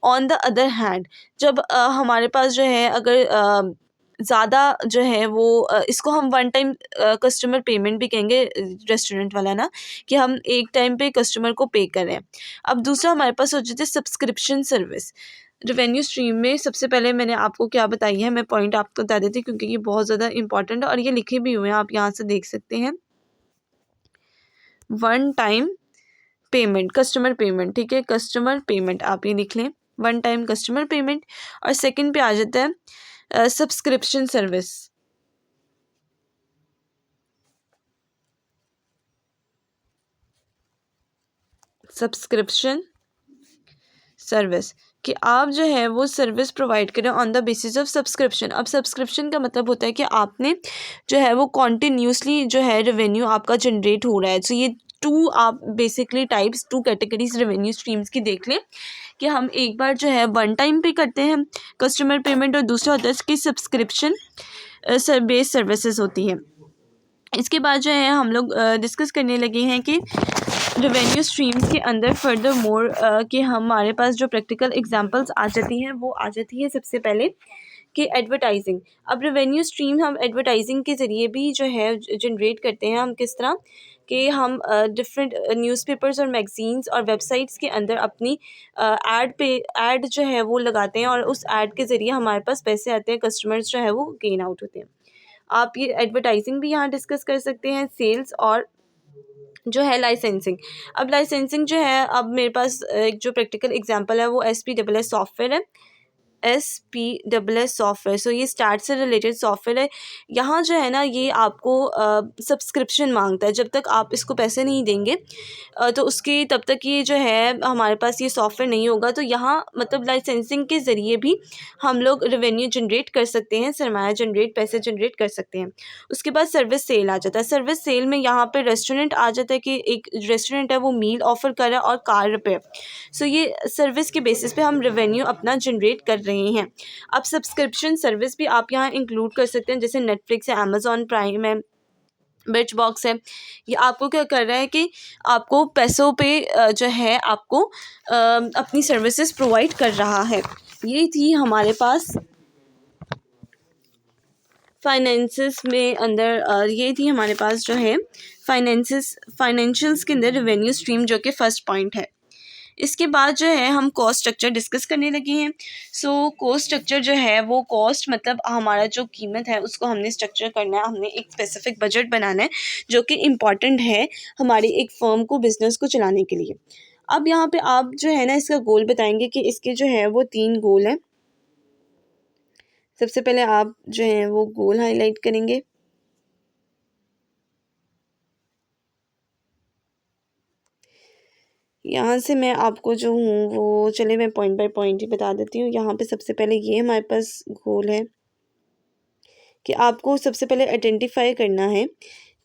ऑन द अदर हैंड, जब हमारे पास जो है अगर ज़्यादा जो है वो इसको हम वन टाइम कस्टमर पेमेंट भी कहेंगे, रेस्टोरेंट वाला ना, कि हम एक टाइम पे कस्टमर को पे कर रहे हैं। अब दूसरा हमारे पास हो जाता है सब्सक्रिप्शन सर्विस। रेवेन्यू स्ट्रीम में सबसे पहले मैंने आपको क्या बताई है, मैं पॉइंट आपको बता देती हूँ क्योंकि ये बहुत ज़्यादा इंपॉर्टेंट है और ये लिखे भी हुए हैं, आप यहाँ से देख सकते हैं। One time payment, customer payment, ठीक है, कस्टमर पेमेंट आप ये लिख लें, वन टाइम कस्टमर पेमेंट। और सेकंड पे आ जाता है सब्सक्रिप्शन सर्विस। सब्सक्रिप्शन सर्विस कि आप जो है वो सर्विस प्रोवाइड करें on the basis of subscription. अब सब्सक्रिप्शन का मतलब होता है कि आपने जो है वो कॉन्टीन्यूसली जो है रेवेन्यू आपका जनरेट हो रहा है। सो ये आप basically two categories revenue streams की देख लें कि हम एक बार जो है वन टाइम पे करते हैं कस्टमर पेमेंट, और दूसरा होता है इसकी सब्सक्रिप्शन बेस्ड सर्विसेज होती है। इसके बाद जो है हम लोग डिस्कस करने लगे हैं कि रेवेन्यू स्ट्रीम्स के अंदर फर्दर मोर कि हमारे पास जो प्रैक्टिकल एग्जांपल्स आ जाती हैं वो आ जाती है सबसे पहले कि एडवर्टाइजिंग। अब रेवेन्यू स्ट्रीम हम एडवर्टाइजिंग के ज़रिए भी जो है जनरेट करते हैं। हम किस तरह कि हम डिफरेंट न्यूज़पेपर्स और मैगज़ीन्स और वेबसाइट्स के अंदर अपनी ऐड जो है वो लगाते हैं और उस ऐड के ज़रिए हमारे पास पैसे आते हैं, कस्टमर्स जो है वो गेन आउट होते हैं। आप ये एडवर्टाइजिंग भी यहाँ डिस्कस कर सकते हैं, सेल्स और जो है लाइसेंसिंग। अब लाइसेंसिंग जो है, अब मेरे पास एक जो प्रैक्टिकल एग्जांपल है वो SPSS सॉफ्टवेयर है। SPSS software. सो ये स्टार्ट से रिलेटेड सॉफ्टवेयर है। यहाँ जो है ना ये आपको सब्सक्रिप्शन मांगता है, जब तक आप इसको पैसे नहीं देंगे तो उसकी तब तक ये जो है हमारे पास ये सॉफ्टवेयर नहीं होगा। तो यहाँ मतलब लाइसेंसिंग के ज़रिए भी हम लोग रेवेन्यू जनरेट कर सकते हैं, सरमाया जनरेट, पैसे जनरेट कर सकते हैं। उसके बाद सर्विस सेल आ जाता है। सर्विस सेल में यहाँ पे रेस्टोरेंट आ जाता है कि एक रेस्टोरेंट है वो मील ऑफ़र कर रहा है और कार रिपेयर। सो ये सर्विस के बेसिस पे हम रेवेन्यू अपना जनरेट कर रहे हैं। अब सब्सक्रिप्शन सर्विस भी आप यहाँ इंक्लूड कर सकते हैं, जैसे नेटफ्लिक्स है, अमेज़ॉन प्राइम है, बिच बॉक्स है। ये आपको क्या कर रहा है कि आपको पैसों पे जो है आपको अपनी सर्विसेज प्रोवाइड कर रहा है। ये थी हमारे पास फाइनेंसिस में अंदर ये थी हमारे पास जो है फाइनेंशियल्स के अंदर रेवेन्यू स्ट्रीम, जो कि फर्स्ट पॉइंट है। इसके बाद जो है हम कॉस्ट स्ट्रक्चर डिस्कस करने लगे हैं। सो कॉस्ट स्ट्रक्चर जो है वो कॉस्ट मतलब हमारा जो कीमत है उसको हमने स्ट्रक्चर करना है, हमने एक स्पेसिफिक बजट बनाना है जो कि इम्पॉर्टेंट है हमारी एक फर्म को, बिज़नेस को चलाने के लिए। अब यहाँ पे आप जो है ना इसका गोल बताएंगे कि इसके जो है वो 3 गोल हैं। सबसे पहले आप जो है वो गोल हाईलाइट करेंगे। यहाँ से मैं आपको जो हूँ वो चले मैं पॉइंट बाय पॉइंट ही बता देती हूँ। यहाँ पे सबसे पहले ये हमारे पास गोल है कि आपको सबसे पहले आइडेंटिफाई करना है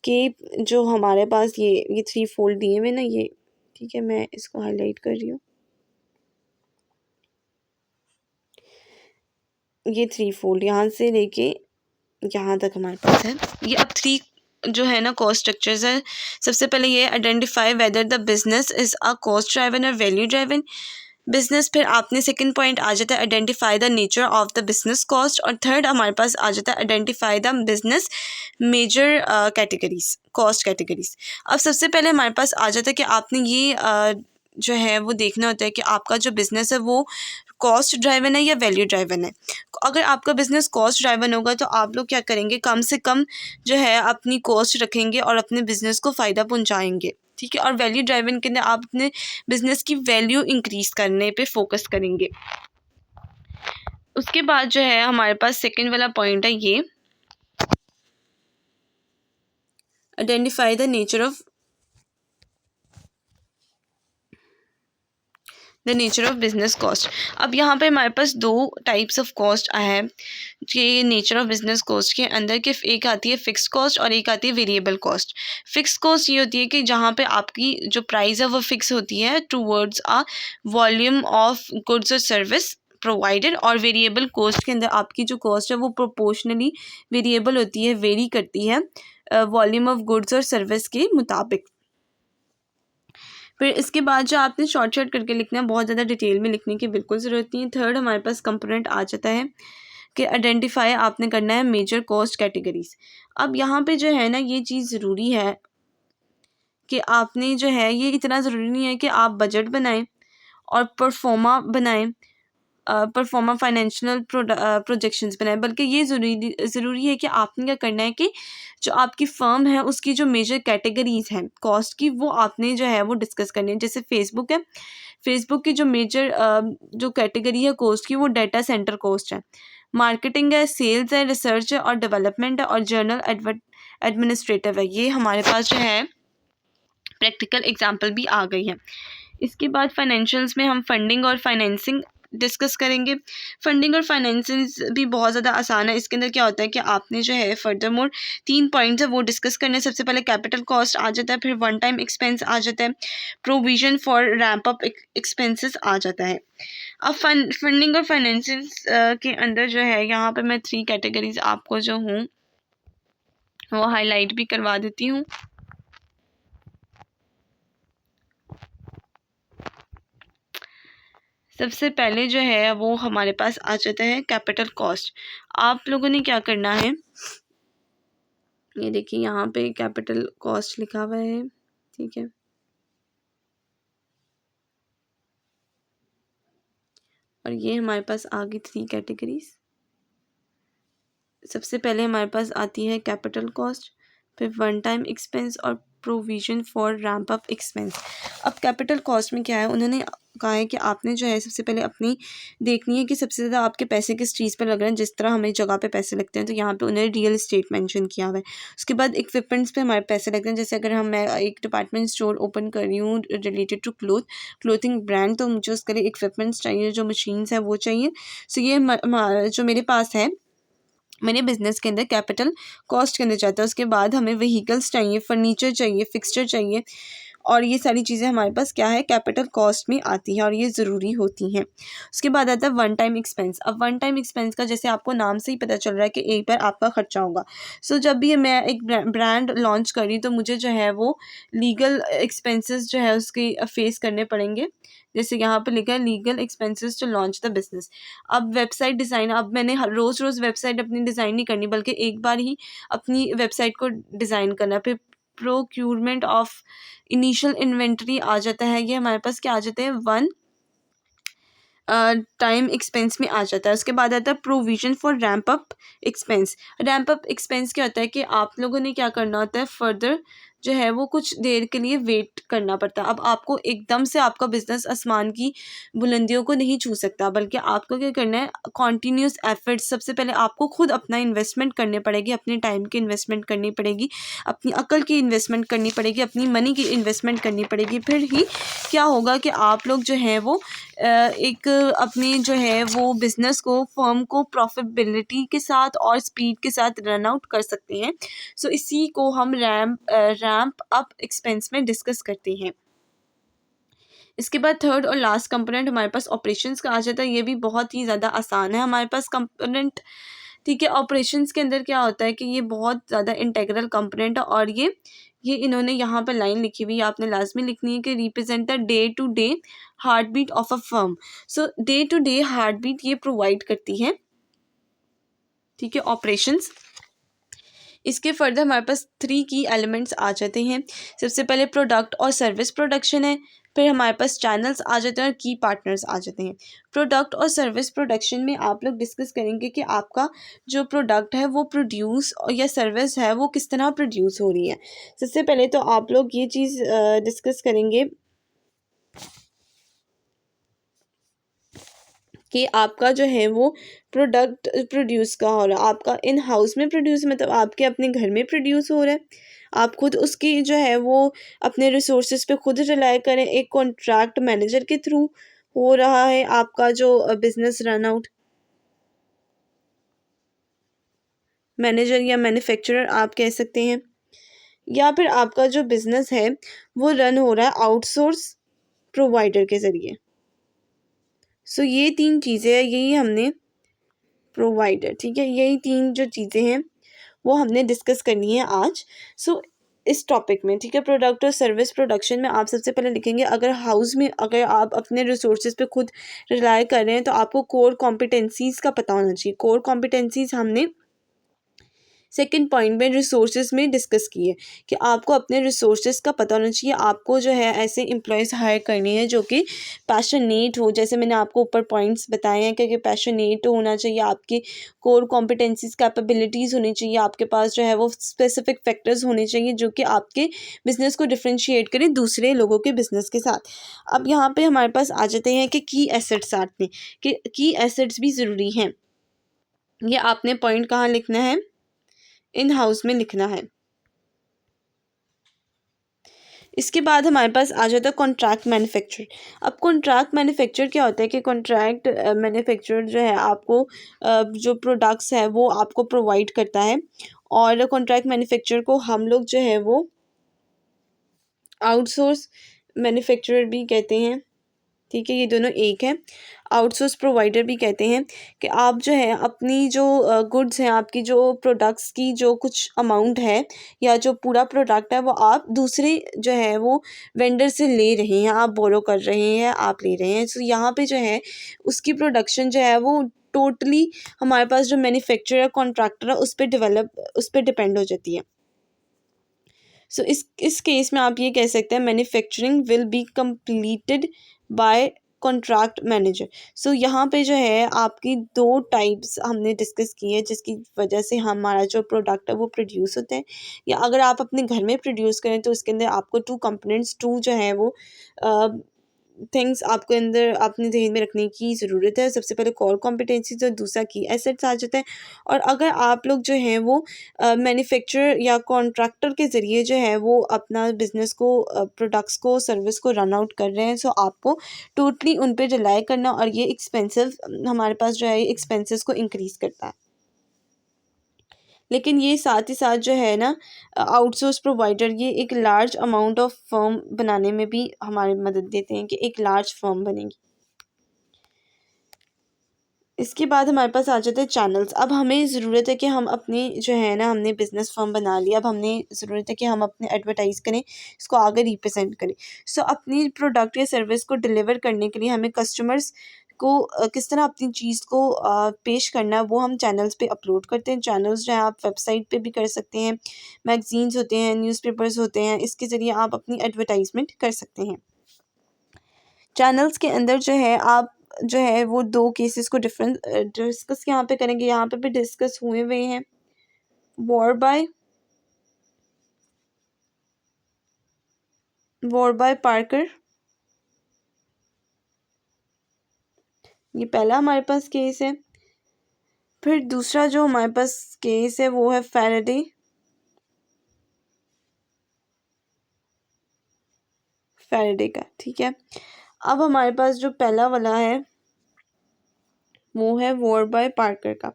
कि जो हमारे पास ये 3 फोल्ड दिए हुए ना, ये ठीक है, मैं इसको हाईलाइट कर रही हूँ। ये 3 फोल्ड यहाँ से लेके यहाँ तक हमारे पास है। ये अब 3 जो है ना कॉस्ट स्ट्रक्चर्स है। सबसे पहले ये identify whether the business is a cost driven और वैल्यू ड्राइवन बिजनेस। फिर आपने सेकंड पॉइंट आ जाता है identify the nature of the business cost, और थर्ड हमारे पास आ जाता है identify the business major categories, cost categories. अब सबसे पहले हमारे पास आ जाता है कि आपने ये जो है वो देखना होता है कि आपका जो बिज़नेस है वो कॉस्ट ड्राइवन है या वैल्यू ड्राइवन है। अगर आपका बिज़नेस कॉस्ट ड्राइवन होगा तो आप लोग क्या करेंगे, कम से कम जो है अपनी कॉस्ट रखेंगे और अपने बिज़नेस को फ़ायदा पहुंचाएंगे, ठीक है। और वैल्यू ड्राइवन के अंदर आप अपने बिज़नेस की वैल्यू इंक्रीज़ करने पे फोकस करेंगे। उसके बाद जो है हमारे पास सेकंड वाला पॉइंट है ये identify the nature of business cost. अब यहाँ पे हमारे पास 2 टाइप्स ऑफ कॉस्ट है कि नेचर ऑफ बिजनेस कॉस्ट के अंदर कि एक आती है फिक्स कॉस्ट और एक आती है वेरिएबल कॉस्ट। फिक्स कॉस्ट ये होती है कि जहाँ पे आपकी जो प्राइस है वो फिक्स होती है towards a volume of goods और सर्विस प्रोवाइडेड, और वेरिएबल कॉस्ट के अंदर आपकी जो कॉस्ट है वो प्रोपोर्शनली वेरिएबल होती है, वेरी करती है वॉल्यूम ऑफ गुड्स और सर्विस के मुताबिक। फिर इसके बाद जो आपने शॉर्ट करके लिखना है, बहुत ज़्यादा डिटेल में लिखने की बिल्कुल ज़रूरत नहीं है। थर्ड हमारे पास कंपोनेंट आ जाता है कि आइडेंटिफाई आपने करना है मेजर कॉस्ट कैटेगरीज। अब यहाँ पे जो है ना ये चीज़ ज़रूरी है कि आपने जो है ये इतना ज़रूरी नहीं है कि आप बजट बनाएं और परफॉर्मा बनाएं, परफॉर्मा फाइनेंशियल प्रोजेक्शंस बनाएं, बल्कि ये ज़रूरी है कि आपने क्या करना है कि जो आपकी फ़र्म है उसकी जो मेजर कैटेगरीज़ हैं कॉस्ट की वो आपने जो है वो डिस्कस करनी है। जैसे फेसबुक है, फेसबुक की जो मेजर जो कैटेगरी है कॉस्ट की वो डाटा सेंटर कॉस्ट है, मार्केटिंग है, सेल्स है, रिसर्च है और डेवलपमेंट है, और जर्नल एडमिनिस्ट्रेटिव है। ये हमारे पास जो है प्रैक्टिकल एग्जाम्पल भी आ गई है। इसके बाद फाइनेंशियल्स में हम फंडिंग और फाइनेंसिंग डिस्कस करेंगे। फंडिंग और फाइनेंसिंग भी बहुत ज़्यादा आसान है। इसके अंदर क्या होता है कि आपने जो है फर्दर मोर 3 पॉइंट्स है वो डिस्कस करने। सबसे पहले कैपिटल कॉस्ट आ जाता है, फिर वन टाइम एक्सपेंस आ जाता है, provision for ramp up expenses आ जाता है। अब फंडिंग और फाइनेंसिंग के अंदर जो है यहाँ पे मैं 3 कैटेगरीज आपको जो हूँ वो हाईलाइट भी करवा देती हूँ। सबसे पहले जो है वो हमारे पास आ जाता है कैपिटल कॉस्ट। आप लोगों ने क्या करना है, ये देखिए यहाँ पे कैपिटल कॉस्ट लिखा हुआ है, ठीक है। और ये हमारे पास आ गई 3 कैटेगरीज। सबसे पहले हमारे पास आती है कैपिटल कॉस्ट, फिर वन टाइम एक्सपेंस और provision for ramp up expense. अब कैपिटल कॉस्ट में क्या है, उन्होंने कहा है कि आपने जो है सबसे पहले अपनी देखनी है कि सबसे ज़्यादा आपके पैसे किस चीज़ पर लग रहे हैं। जिस तरह हमें जगह पे पैसे लगते हैं तो यहाँ पे उन्होंने रियल एस्टेट मेंशन किया हुआ है। उसके बाद इक्विपमेंट्स पे हमारे पैसे लगते हैं, जैसे अगर मैं एक डिपार्टमेंट स्टोर ओपन कर रही हूँ रिलेटेड टू क्लोथिंग ब्रांड, तो मुझे उसके लिए इक्विपमेंट्स चाहिए, जो मशीन्स है वो चाहिए। सो ये जो मेरे पास है मेरे बिजनेस के अंदर कैपिटल कॉस्ट के अंदर जाता है। उसके बाद हमें व्हीकल्स चाहिए, फर्नीचर चाहिए, फिक्सचर चाहिए, और ये सारी चीज़ें हमारे पास क्या है, कैपिटल कॉस्ट में आती है और ये ज़रूरी होती हैं। उसके बाद आता है वन टाइम एक्सपेंस। अब वन टाइम एक्सपेंस का जैसे आपको नाम से ही पता चल रहा है कि एक बार आपका खर्चा होगा। सो जब भी मैं एक ब्रांड लॉन्च करी तो मुझे जो है वो लीगल एक्सपेंसेस जो है उसके फेस करने पड़ेंगे। जैसे यहाँ पर लिखा है legal expenses to launch the business. अब वेबसाइट डिज़ाइन, अब मैंने रोज़ रोज़ वेबसाइट अपनी डिज़ाइन नहीं करनी, बल्कि एक बार ही अपनी वेबसाइट को डिज़ाइन करना। फिर प्रोक्यूरमेंट ऑफ इनिशियल इन्वेंट्री आ जाता है, ये हमारे पास क्या आ जाते हैं, वन टाइम एक्सपेंस में आ जाता है। उसके बाद आता है provision for ramp up expense. Ramp up expense क्या होता है कि आप लोगों ने क्या करना होता है, फर्दर जो है वो कुछ देर के लिए वेट करना पड़ता है। अब आपको एकदम से आपका बिजनेस आसमान की बुलंदियों को नहीं छू सकता, बल्कि आपको क्या करना है, कॉन्टीन्यूस एफर्ट्स। सबसे पहले आपको खुद अपना इन्वेस्टमेंट करने पड़ेगी, अपने टाइम की इन्वेस्टमेंट करनी पड़ेगी, अपनी अकल की इन्वेस्टमेंट करनी पड़ेगी, अपनी मनी की इन्वेस्टमेंट करनी पड़ेगी। फिर ही क्या होगा कि आप लोग जो है वो एक अपनी जो है वो बिज़नेस को, फर्म को प्रॉफिटेबिलिटी के साथ और स्पीड के साथ रन आउट कर सकते हैं। सो इसी को हम रैम्प अप एक्सपेंस में डिस्कस करते हैं। इसके बाद थर्ड और लास्ट कंपोनेंट हमारे पास ऑपरेशंस का आ जाता है। ये भी बहुत ही ज़्यादा आसान है हमारे पास कंपोनेंट, ठीक है। ऑपरेशंस के अंदर क्या होता है कि ये बहुत ज़्यादा इंटेग्रल कंपोनेंट है, और ये इन्होंने यहाँ पर लाइन लिखी हुई है, आपने लाजमी लिखनी है कि represent the day to day heart beat of a firm. So day to day heart beat ये प्रोवाइड करती है, ठीक है, ऑपरेशंस। इसके फर्दर हमारे पास 3 की एलिमेंट्स आ जाते हैं। सबसे पहले प्रोडक्ट और सर्विस प्रोडक्शन है, फिर हमारे पास चैनल्स आ जाते हैं और की पार्टनर्स आ जाते हैं। प्रोडक्ट और सर्विस प्रोडक्शन में आप लोग डिस्कस करेंगे कि आपका जो प्रोडक्ट है वो प्रोड्यूस या सर्विस है वो किस तरह प्रोड्यूस हो रही है। सबसे पहले तो आप लोग ये चीज़ डिस्कस करेंगे कि आपका जो है वो प्रोडक्ट प्रोड्यूस का हो रहा है, आपका इन हाउस में प्रोड्यूस, मतलब आपके अपने घर में प्रोड्यूस हो रहा है, आप खुद उसकी जो है वो अपने रिसोर्सेज पे खुद रिलाई करें, एक कॉन्ट्रैक्ट मैनेजर के थ्रू हो रहा है आपका जो बिजनेस रन आउट, मैनेजर या मैन्युफैक्चरर आप कह सकते हैं, या फिर आपका जो बिजनेस है वो रन हो रहा है आउटसोर्स प्रोवाइडर के ज़रिए। सो ये 3 चीज़ें हैं, यही हमने प्रोवाइडर, ठीक है, यही 3 जो चीज़ें हैं वो हमने डिस्कस करनी है आज। सो इस टॉपिक में, ठीक है, प्रोडक्ट और सर्विस प्रोडक्शन में आप सबसे पहले लिखेंगे, अगर हाउस में अगर आप अपने रिसोर्सेज पे खुद रिलाई कर रहे हैं तो आपको कोर कॉम्पिटेंसीज़ का पता होना चाहिए। कोर कॉम्पिटेंसीज़ हमने सेकंड पॉइंट में रिसोर्सेज में डिस्कस किए कि आपको अपने रिसोर्सेज का पता होना चाहिए। आपको जो है ऐसे एम्प्लॉयज़ हायर करने हैं जो कि पैशनेट हो, जैसे मैंने आपको ऊपर पॉइंट्स बताए हैं कि पैशनेट होना चाहिए, आपकी कोर कॉम्पिटेंसीज कैपेबिलिटीज़ होनी चाहिए, आपके पास जो है वो स्पेसिफिक फैक्टर्स होने चाहिए जो कि आपके बिज़नेस को डिफ्रेंशिएट करें दूसरे लोगों के बिज़नेस के साथ। अब यहाँ पे हमारे पास आ जाते हैं कि की एसेट्स आते हैं, कि की एसेट्स भी ज़रूरी हैं। ये आपने पॉइंट कहाँ लिखना है, इन हाउस में लिखना है। इसके बाद हमारे पास आ जाता है कॉन्ट्रैक्ट मैन्युफैक्चर। अब कॉन्ट्रैक्ट मैन्युफैक्चर क्या होता है कि कॉन्ट्रैक्ट मैन्युफैक्चर जो है आपको जो प्रोडक्ट्स है वो आपको प्रोवाइड करता है, और कॉन्ट्रैक्ट मैन्युफैक्चर को हम लोग जो है वो आउटसोर्स मैन्युफैक्चरर भी कहते हैं, ठीक है, ये दोनों एक है। आउटसोर्स प्रोवाइडर भी कहते हैं कि आप जो है अपनी जो गुड्स हैं, आपकी जो प्रोडक्ट्स की जो कुछ अमाउंट है या जो पूरा प्रोडक्ट है वो आप दूसरे जो है वो वेंडर से ले रहे हैं, आप बोरो कर रहे हैं, आप ले रहे हैं। सो यहाँ पे जो है उसकी प्रोडक्शन जो है वो टोटली हमारे पास जो मैन्युफैक्चरर या कॉन्ट्रैक्टर है उस पर डिपेंड हो जाती है। सो इस केस में आप ये कह सकते हैं manufacturing will be completed by contract manager. So यहाँ पे जो है आपकी दो टाइप्स हमने डिस्कस की है, जिसकी वजह से हमारा जो प्रोडक्ट है वो प्रोड्यूस होता है। या अगर आप अपने घर में प्रोड्यूस करें तो उसके अंदर आपको टू कंपोनेंट्स, टू जो है वो थिंग्स आपके अंदर अपने ध्यान में रखने की ज़रूरत है। सबसे पहले कोर कॉम्पिटेंसीज और दूसरा की एसेट्स आ जाता है। और अगर आप लोग जो हैं वो मैन्युफैक्चरर या कॉन्ट्रैक्टर के ज़रिए जो है वो अपना बिज़नेस को, प्रोडक्ट्स को, सर्विस को रन आउट कर रहे हैं, सो आपको टोटली उन पे रिलाई करना, और ये एक्सपेंसिव हमारे पास जो है एक्सपेंसेस को इंक्रीज़ करता है। लेकिन ये साथ ही साथ जो है ना, आउटसोर्स प्रोवाइडर ये एक लार्ज अमाउंट ऑफ फर्म बनाने में भी हमारी मदद देते हैं कि एक लार्ज फर्म बनेगी। इसके बाद हमारे पास आ जाते हैं चैनल्स। अब हमें ज़रूरत है कि हम अपनी जो है ना, हमने बिज़नेस फर्म बना लिया, अब हमने ज़रूरत है कि हम अपने एडवर्टाइज़ करें, इसको आगे रिप्रेजेंट करें। सो अपनी प्रोडक्ट या सर्विस को डिलीवर करने के लिए हमें कस्टमर्स को किस तरह अपनी चीज़ को पेश करना है, वो हम चैनल्स पे अपलोड करते हैं। चैनल्स जो है आप वेबसाइट पे भी कर सकते हैं, मैगजीन्स होते हैं, न्यूज़पेपर्स होते हैं, इसके ज़रिए आप अपनी एडवर्टाइजमेंट कर सकते हैं। चैनल्स के अंदर जो है आप जो है वो दो केसेस को डिफरेंट डिस्कस यहाँ पे करेंगे, यहाँ पे भी डिस्कस हुए हुए हैं। वॉर बाय पार्कर, ये पहला हमारे पास केस है। फिर दूसरा जो हमारे पास केस है वो है फैराडे का, ठीक है। अब हमारे पास जो पहला वाला है वो है वॉर बाय पार्कर का।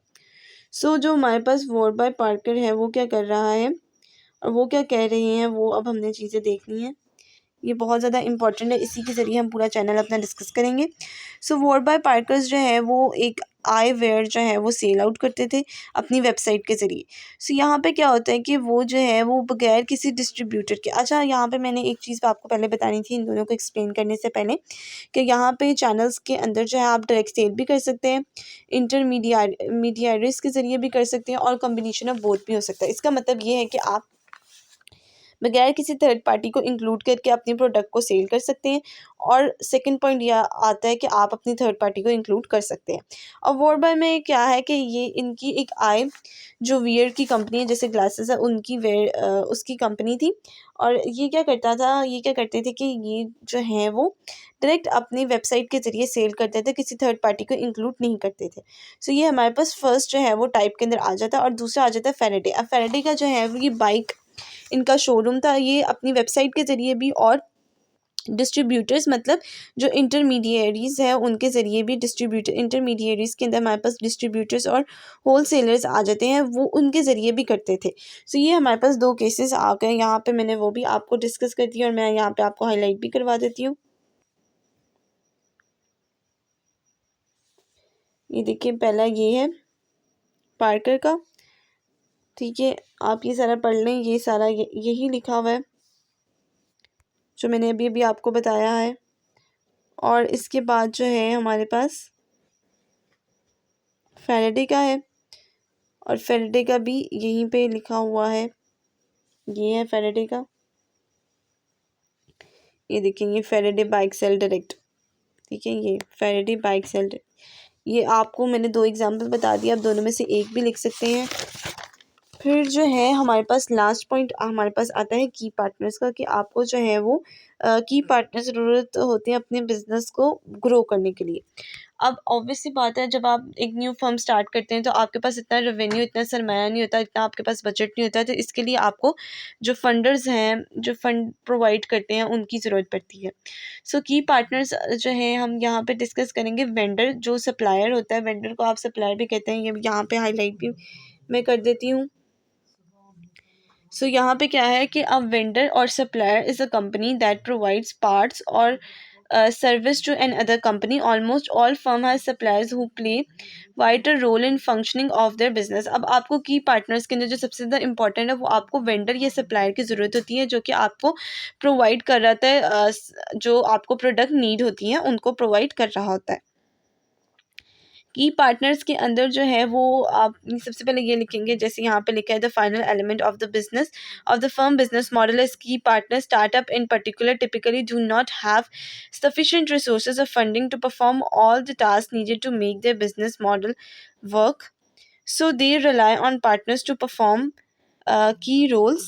सो जो हमारे पास वॉर बाय पार्कर है वो क्या कर रहा है और वो क्या कह रही हैं, वो अब हमने चीज़ें देखनी है। ये बहुत ज़्यादा इंपॉर्टेंट है, इसी के ज़रिए हम पूरा चैनल अपना डिस्कस करेंगे। सो वॉर बाय पार्कर्स जो है वो एक आई वेयर जो है वो सेल आउट करते थे अपनी वेबसाइट के ज़रिए। सो यहाँ पे क्या होता है कि वो जो है वो बगैर किसी डिस्ट्रीब्यूटर के, अच्छा यहाँ पे मैंने एक चीज़ आपको पहले बतानी थी इन दोनों को एक्सप्लेन करने से पहले, कि यहाँ पे चैनल्स के अंदर जो है आप डायरेक्ट सेल भी कर सकते हैं, मीडियारीज के ज़रिए भी कर सकते हैं, और कम्बिनेशन ऑफ बोथ भी हो सकता है। इसका मतलब ये है कि आप बगैर किसी थर्ड पार्टी को इंक्लूड करके अपने प्रोडक्ट को सेल कर सकते हैं। और सेकंड पॉइंट यह आता है कि आप अपनी थर्ड पार्टी को इंक्लूड कर सकते हैं। और वॉरबाय में क्या है कि ये इनकी एक आय जो वियर की कंपनी है, जैसे ग्लासेस है उनकी वेयर उसकी कंपनी थी। और ये क्या करता था, ये क्या करते थे कि ये जो है वो डायरेक्ट अपनी वेबसाइट के ज़रिए सेल करते थे, किसी थर्ड पार्टी को इंक्लूड नहीं करते थे। सो ये हमारे पास फर्स्ट जो है वो टाइप के अंदर आ जाता है। और दूसरा आ जाता है फैराडे। अब फैराडे का जो है वो ये बाइक इनका शोरूम था, ये अपनी वेबसाइट के ज़रिए भी और डिस्ट्रीब्यूटर्स मतलब जो इंटरमीडिएरीज हैं उनके ज़रिए भी, डिस्ट्रीब्यूटर इंटरमीडिएरीज के अंदर हमारे पास डिस्ट्रीब्यूटर्स और होल सेलर्स आ जाते हैं, वो उनके ज़रिए भी करते थे। सो ये हमारे पास दो केसेस आ गए, यहाँ पे मैंने वो भी आपको डिस्कस कर दिया और मैं यहाँ पे आपको हाईलाइट भी करवा देती हूँ। ये देखिए पहला ये है पार्कर का, ठीक है। आप ये सारा पढ़ लें, ये सारा यही लिखा हुआ है जो मैंने अभी अभी आपको बताया है। और इसके बाद जो है हमारे पास फैराडे का है, और फैराडे का भी यहीं पे लिखा हुआ है, ये है फैराडे का। ये देखेंगे फैराडे बाइक सेल डायरेक्ट, ठीक है, ये फैराडे बाइक सेल डायरेक्ट। ये आपको मैंने दो एग्जांपल बता दिया, आप दोनों में से एक भी लिख सकते हैं। फिर जो है हमारे पास लास्ट पॉइंट हमारे पास आता है की पार्टनर्स का, कि आपको जो है वो की पार्टनर ज़रूरत होते हैं अपने बिजनेस को ग्रो करने के लिए। अब ऑब्वियस सी बात है, जब आप एक न्यू फर्म स्टार्ट करते हैं तो आपके पास इतना रेवेन्यू, इतना सरमाया नहीं होता, इतना आपके पास बजट नहीं होता, तो इसके लिए आपको जो फंडर्स हैं, जो फंड प्रोवाइड करते हैं, उनकी ज़रूरत पड़ती है। सो की पार्टनर्स जो है हम यहाँ पे डिस्कस करेंगे। वेंडर जो सप्लायर होता है, वेंडर को आप सप्लायर भी कहते हैं, ये यहाँ पे हाईलाइट भी मैं कर देती हूँ। सो यहाँ पे क्या है कि अब वेंडर और supplier is a company that provides parts और service to another company. Almost all firm has suppliers who play vital role in functioning of their business. अब आपको की पार्टनर्स के अंदर जो सबसे ज़्यादा इंपॉर्टेंट है वो आपको वेंडर या सप्लायर की ज़रूरत होती है, जो कि आपको प्रोवाइड कर रहा था, जो आपको प्रोडक्ट नीड होती हैं उनको प्रोवाइड कर रहा होता है। की पार्टनर्स के अंदर जो है वो आप सबसे पहले ये लिखेंगे, जैसे यहाँ पे लिखा है the final element of the business of the firm business model is key partner startup in particular typically do not have sufficient resources of funding to perform all the tasks needed to make their business model work, so they rely on partners to perform key roles.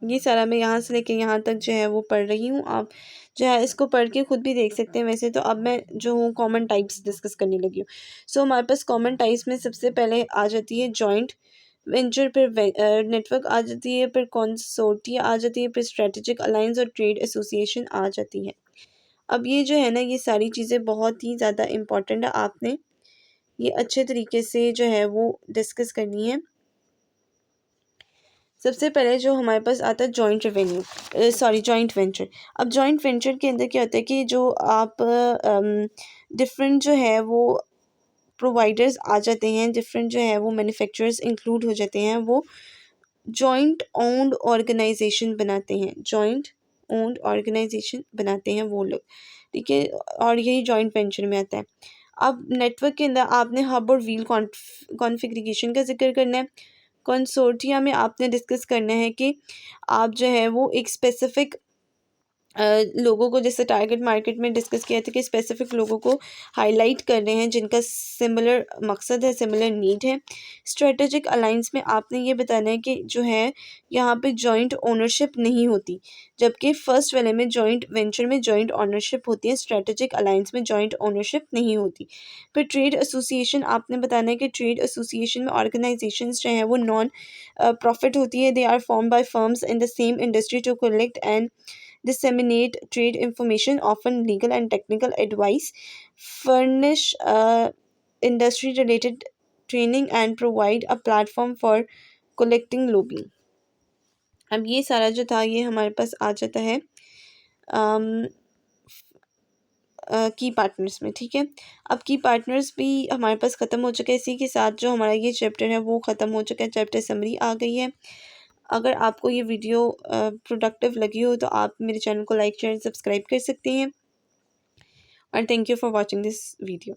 ये सारा मैं यहाँ से लेके यहाँ तक जो है वो पढ़ रही हूँ, आप जो है इसको पढ़ के खुद भी देख सकते हैं। वैसे तो अब मैं जो हूँ कॉमन टाइप्स डिस्कस करने लगी हूँ। सो हमारे पास कॉमन टाइप्स में सबसे पहले आ जाती है जॉइंट वेंचर, फिर नेटवर्क आ जाती है, फिर कंसोर्टिया आ जाती है, फिर स्ट्रेटेजिक अलायंस और ट्रेड एसोसिएशन आ जाती है। अब ये जो है ना, ये सारी चीज़ें बहुत ही ज़्यादा इम्पॉर्टेंट है, आपने ये अच्छे तरीके से जो है वो डिस्कस करनी है। सबसे पहले जो हमारे पास आता है जॉइंट जॉइंट वेंचर। अब जॉइंट वेंचर के अंदर क्या होता है कि जो आप डिफरेंट जो है वो प्रोवाइडर्स आ जाते हैं, डिफरेंट जो है वो मैन्युफैक्चरर्स इंक्लूड हो जाते हैं, वो जॉइंट ओन्ड ऑर्गेनाइजेशन बनाते हैं, जॉइंट ओन्ड ऑर्गेनाइजेशन बनाते हैं वो लोग, ठीक है, और यही जॉइंट वेंचर में आता है। अब नेटवर्क के अंदर आपने हब और व्हील कॉन्फ़िगरेशन का जिक्र करना है। कंसोर्टिया में आपने डिस्कस करना है कि आप जो है वो एक स्पेसिफिक लोगों को, जैसे टारगेट मार्केट में डिस्कस किया था कि स्पेसिफिक लोगों को हाईलाइट कर रहे हैं जिनका सिमिलर मकसद है, सिमिलर नीड है। स्ट्रेटेजिक अलाइंस में आपने ये बताना है कि जो है यहाँ पे जॉइंट ओनरशिप नहीं होती, जबकि फर्स्ट वाले में जॉइंट वेंचर में जॉइंट ओनरशिप होती है, स्ट्रेटेजिक अलाइंस में जॉइंट ओनरशिप नहीं होती। फिर ट्रेड एसोसिएशन आपने बताना है कि ट्रेड एसोसिएशन में ऑर्गेनाइजेशंस जो हैं वो नॉन प्रॉफिट होती है, they are form by firms in the same industry to collect and disseminate trade information, often legal and technical advice, furnish industry related training, and provide a platform for collecting lobbying. अब ये सारा जो था ये हमारे पास आ जाता है की पार्टनर्स में, ठीक है। अब की पार्टनर्स भी हमारे पास ख़त्म हो चुका है, इसी के साथ जो हमारा ये चैप्टर है वो ख़त्म हो चुका है, चैप्टर समरी आ गई है। अगर आपको ये वीडियो प्रोडक्टिव लगी हो तो आप मेरे चैनल को लाइक शेयर सब्सक्राइब कर सकते हैं, और thank you for watching this video.